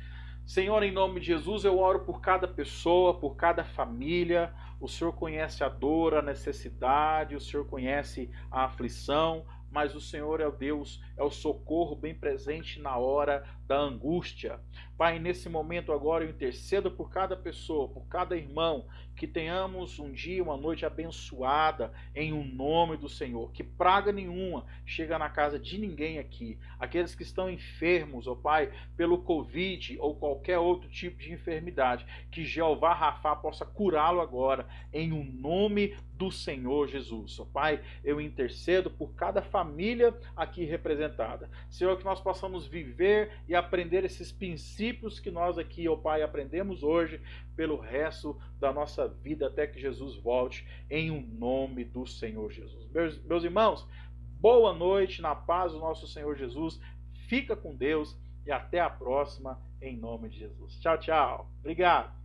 Senhor, em nome de Jesus, eu oro por cada pessoa, por cada família. O Senhor conhece a dor, a necessidade, o Senhor conhece a aflição, mas o Senhor é o Deus, é o socorro bem presente na hora da angústia. Pai, nesse momento agora eu intercedo por cada pessoa, por cada irmão, que tenhamos um dia, uma noite abençoada em um nome do Senhor. Que praga nenhuma chega na casa de ninguém aqui. Aqueles que estão enfermos, ó Pai, pelo Covid ou qualquer outro tipo de enfermidade, que Jeová Rafá possa curá-lo agora em um nome do Senhor Jesus. Ó Pai, eu intercedo por cada família aqui representada. Senhor, que nós possamos viver e aprender esses princípios que nós aqui, ó Pai, aprendemos hoje pelo resto da nossa vida até que Jesus volte, em um nome do Senhor Jesus. Meus irmãos, boa noite, na paz do nosso Senhor Jesus. Fica com Deus e até a próxima, em nome de Jesus. Tchau, tchau. Obrigado.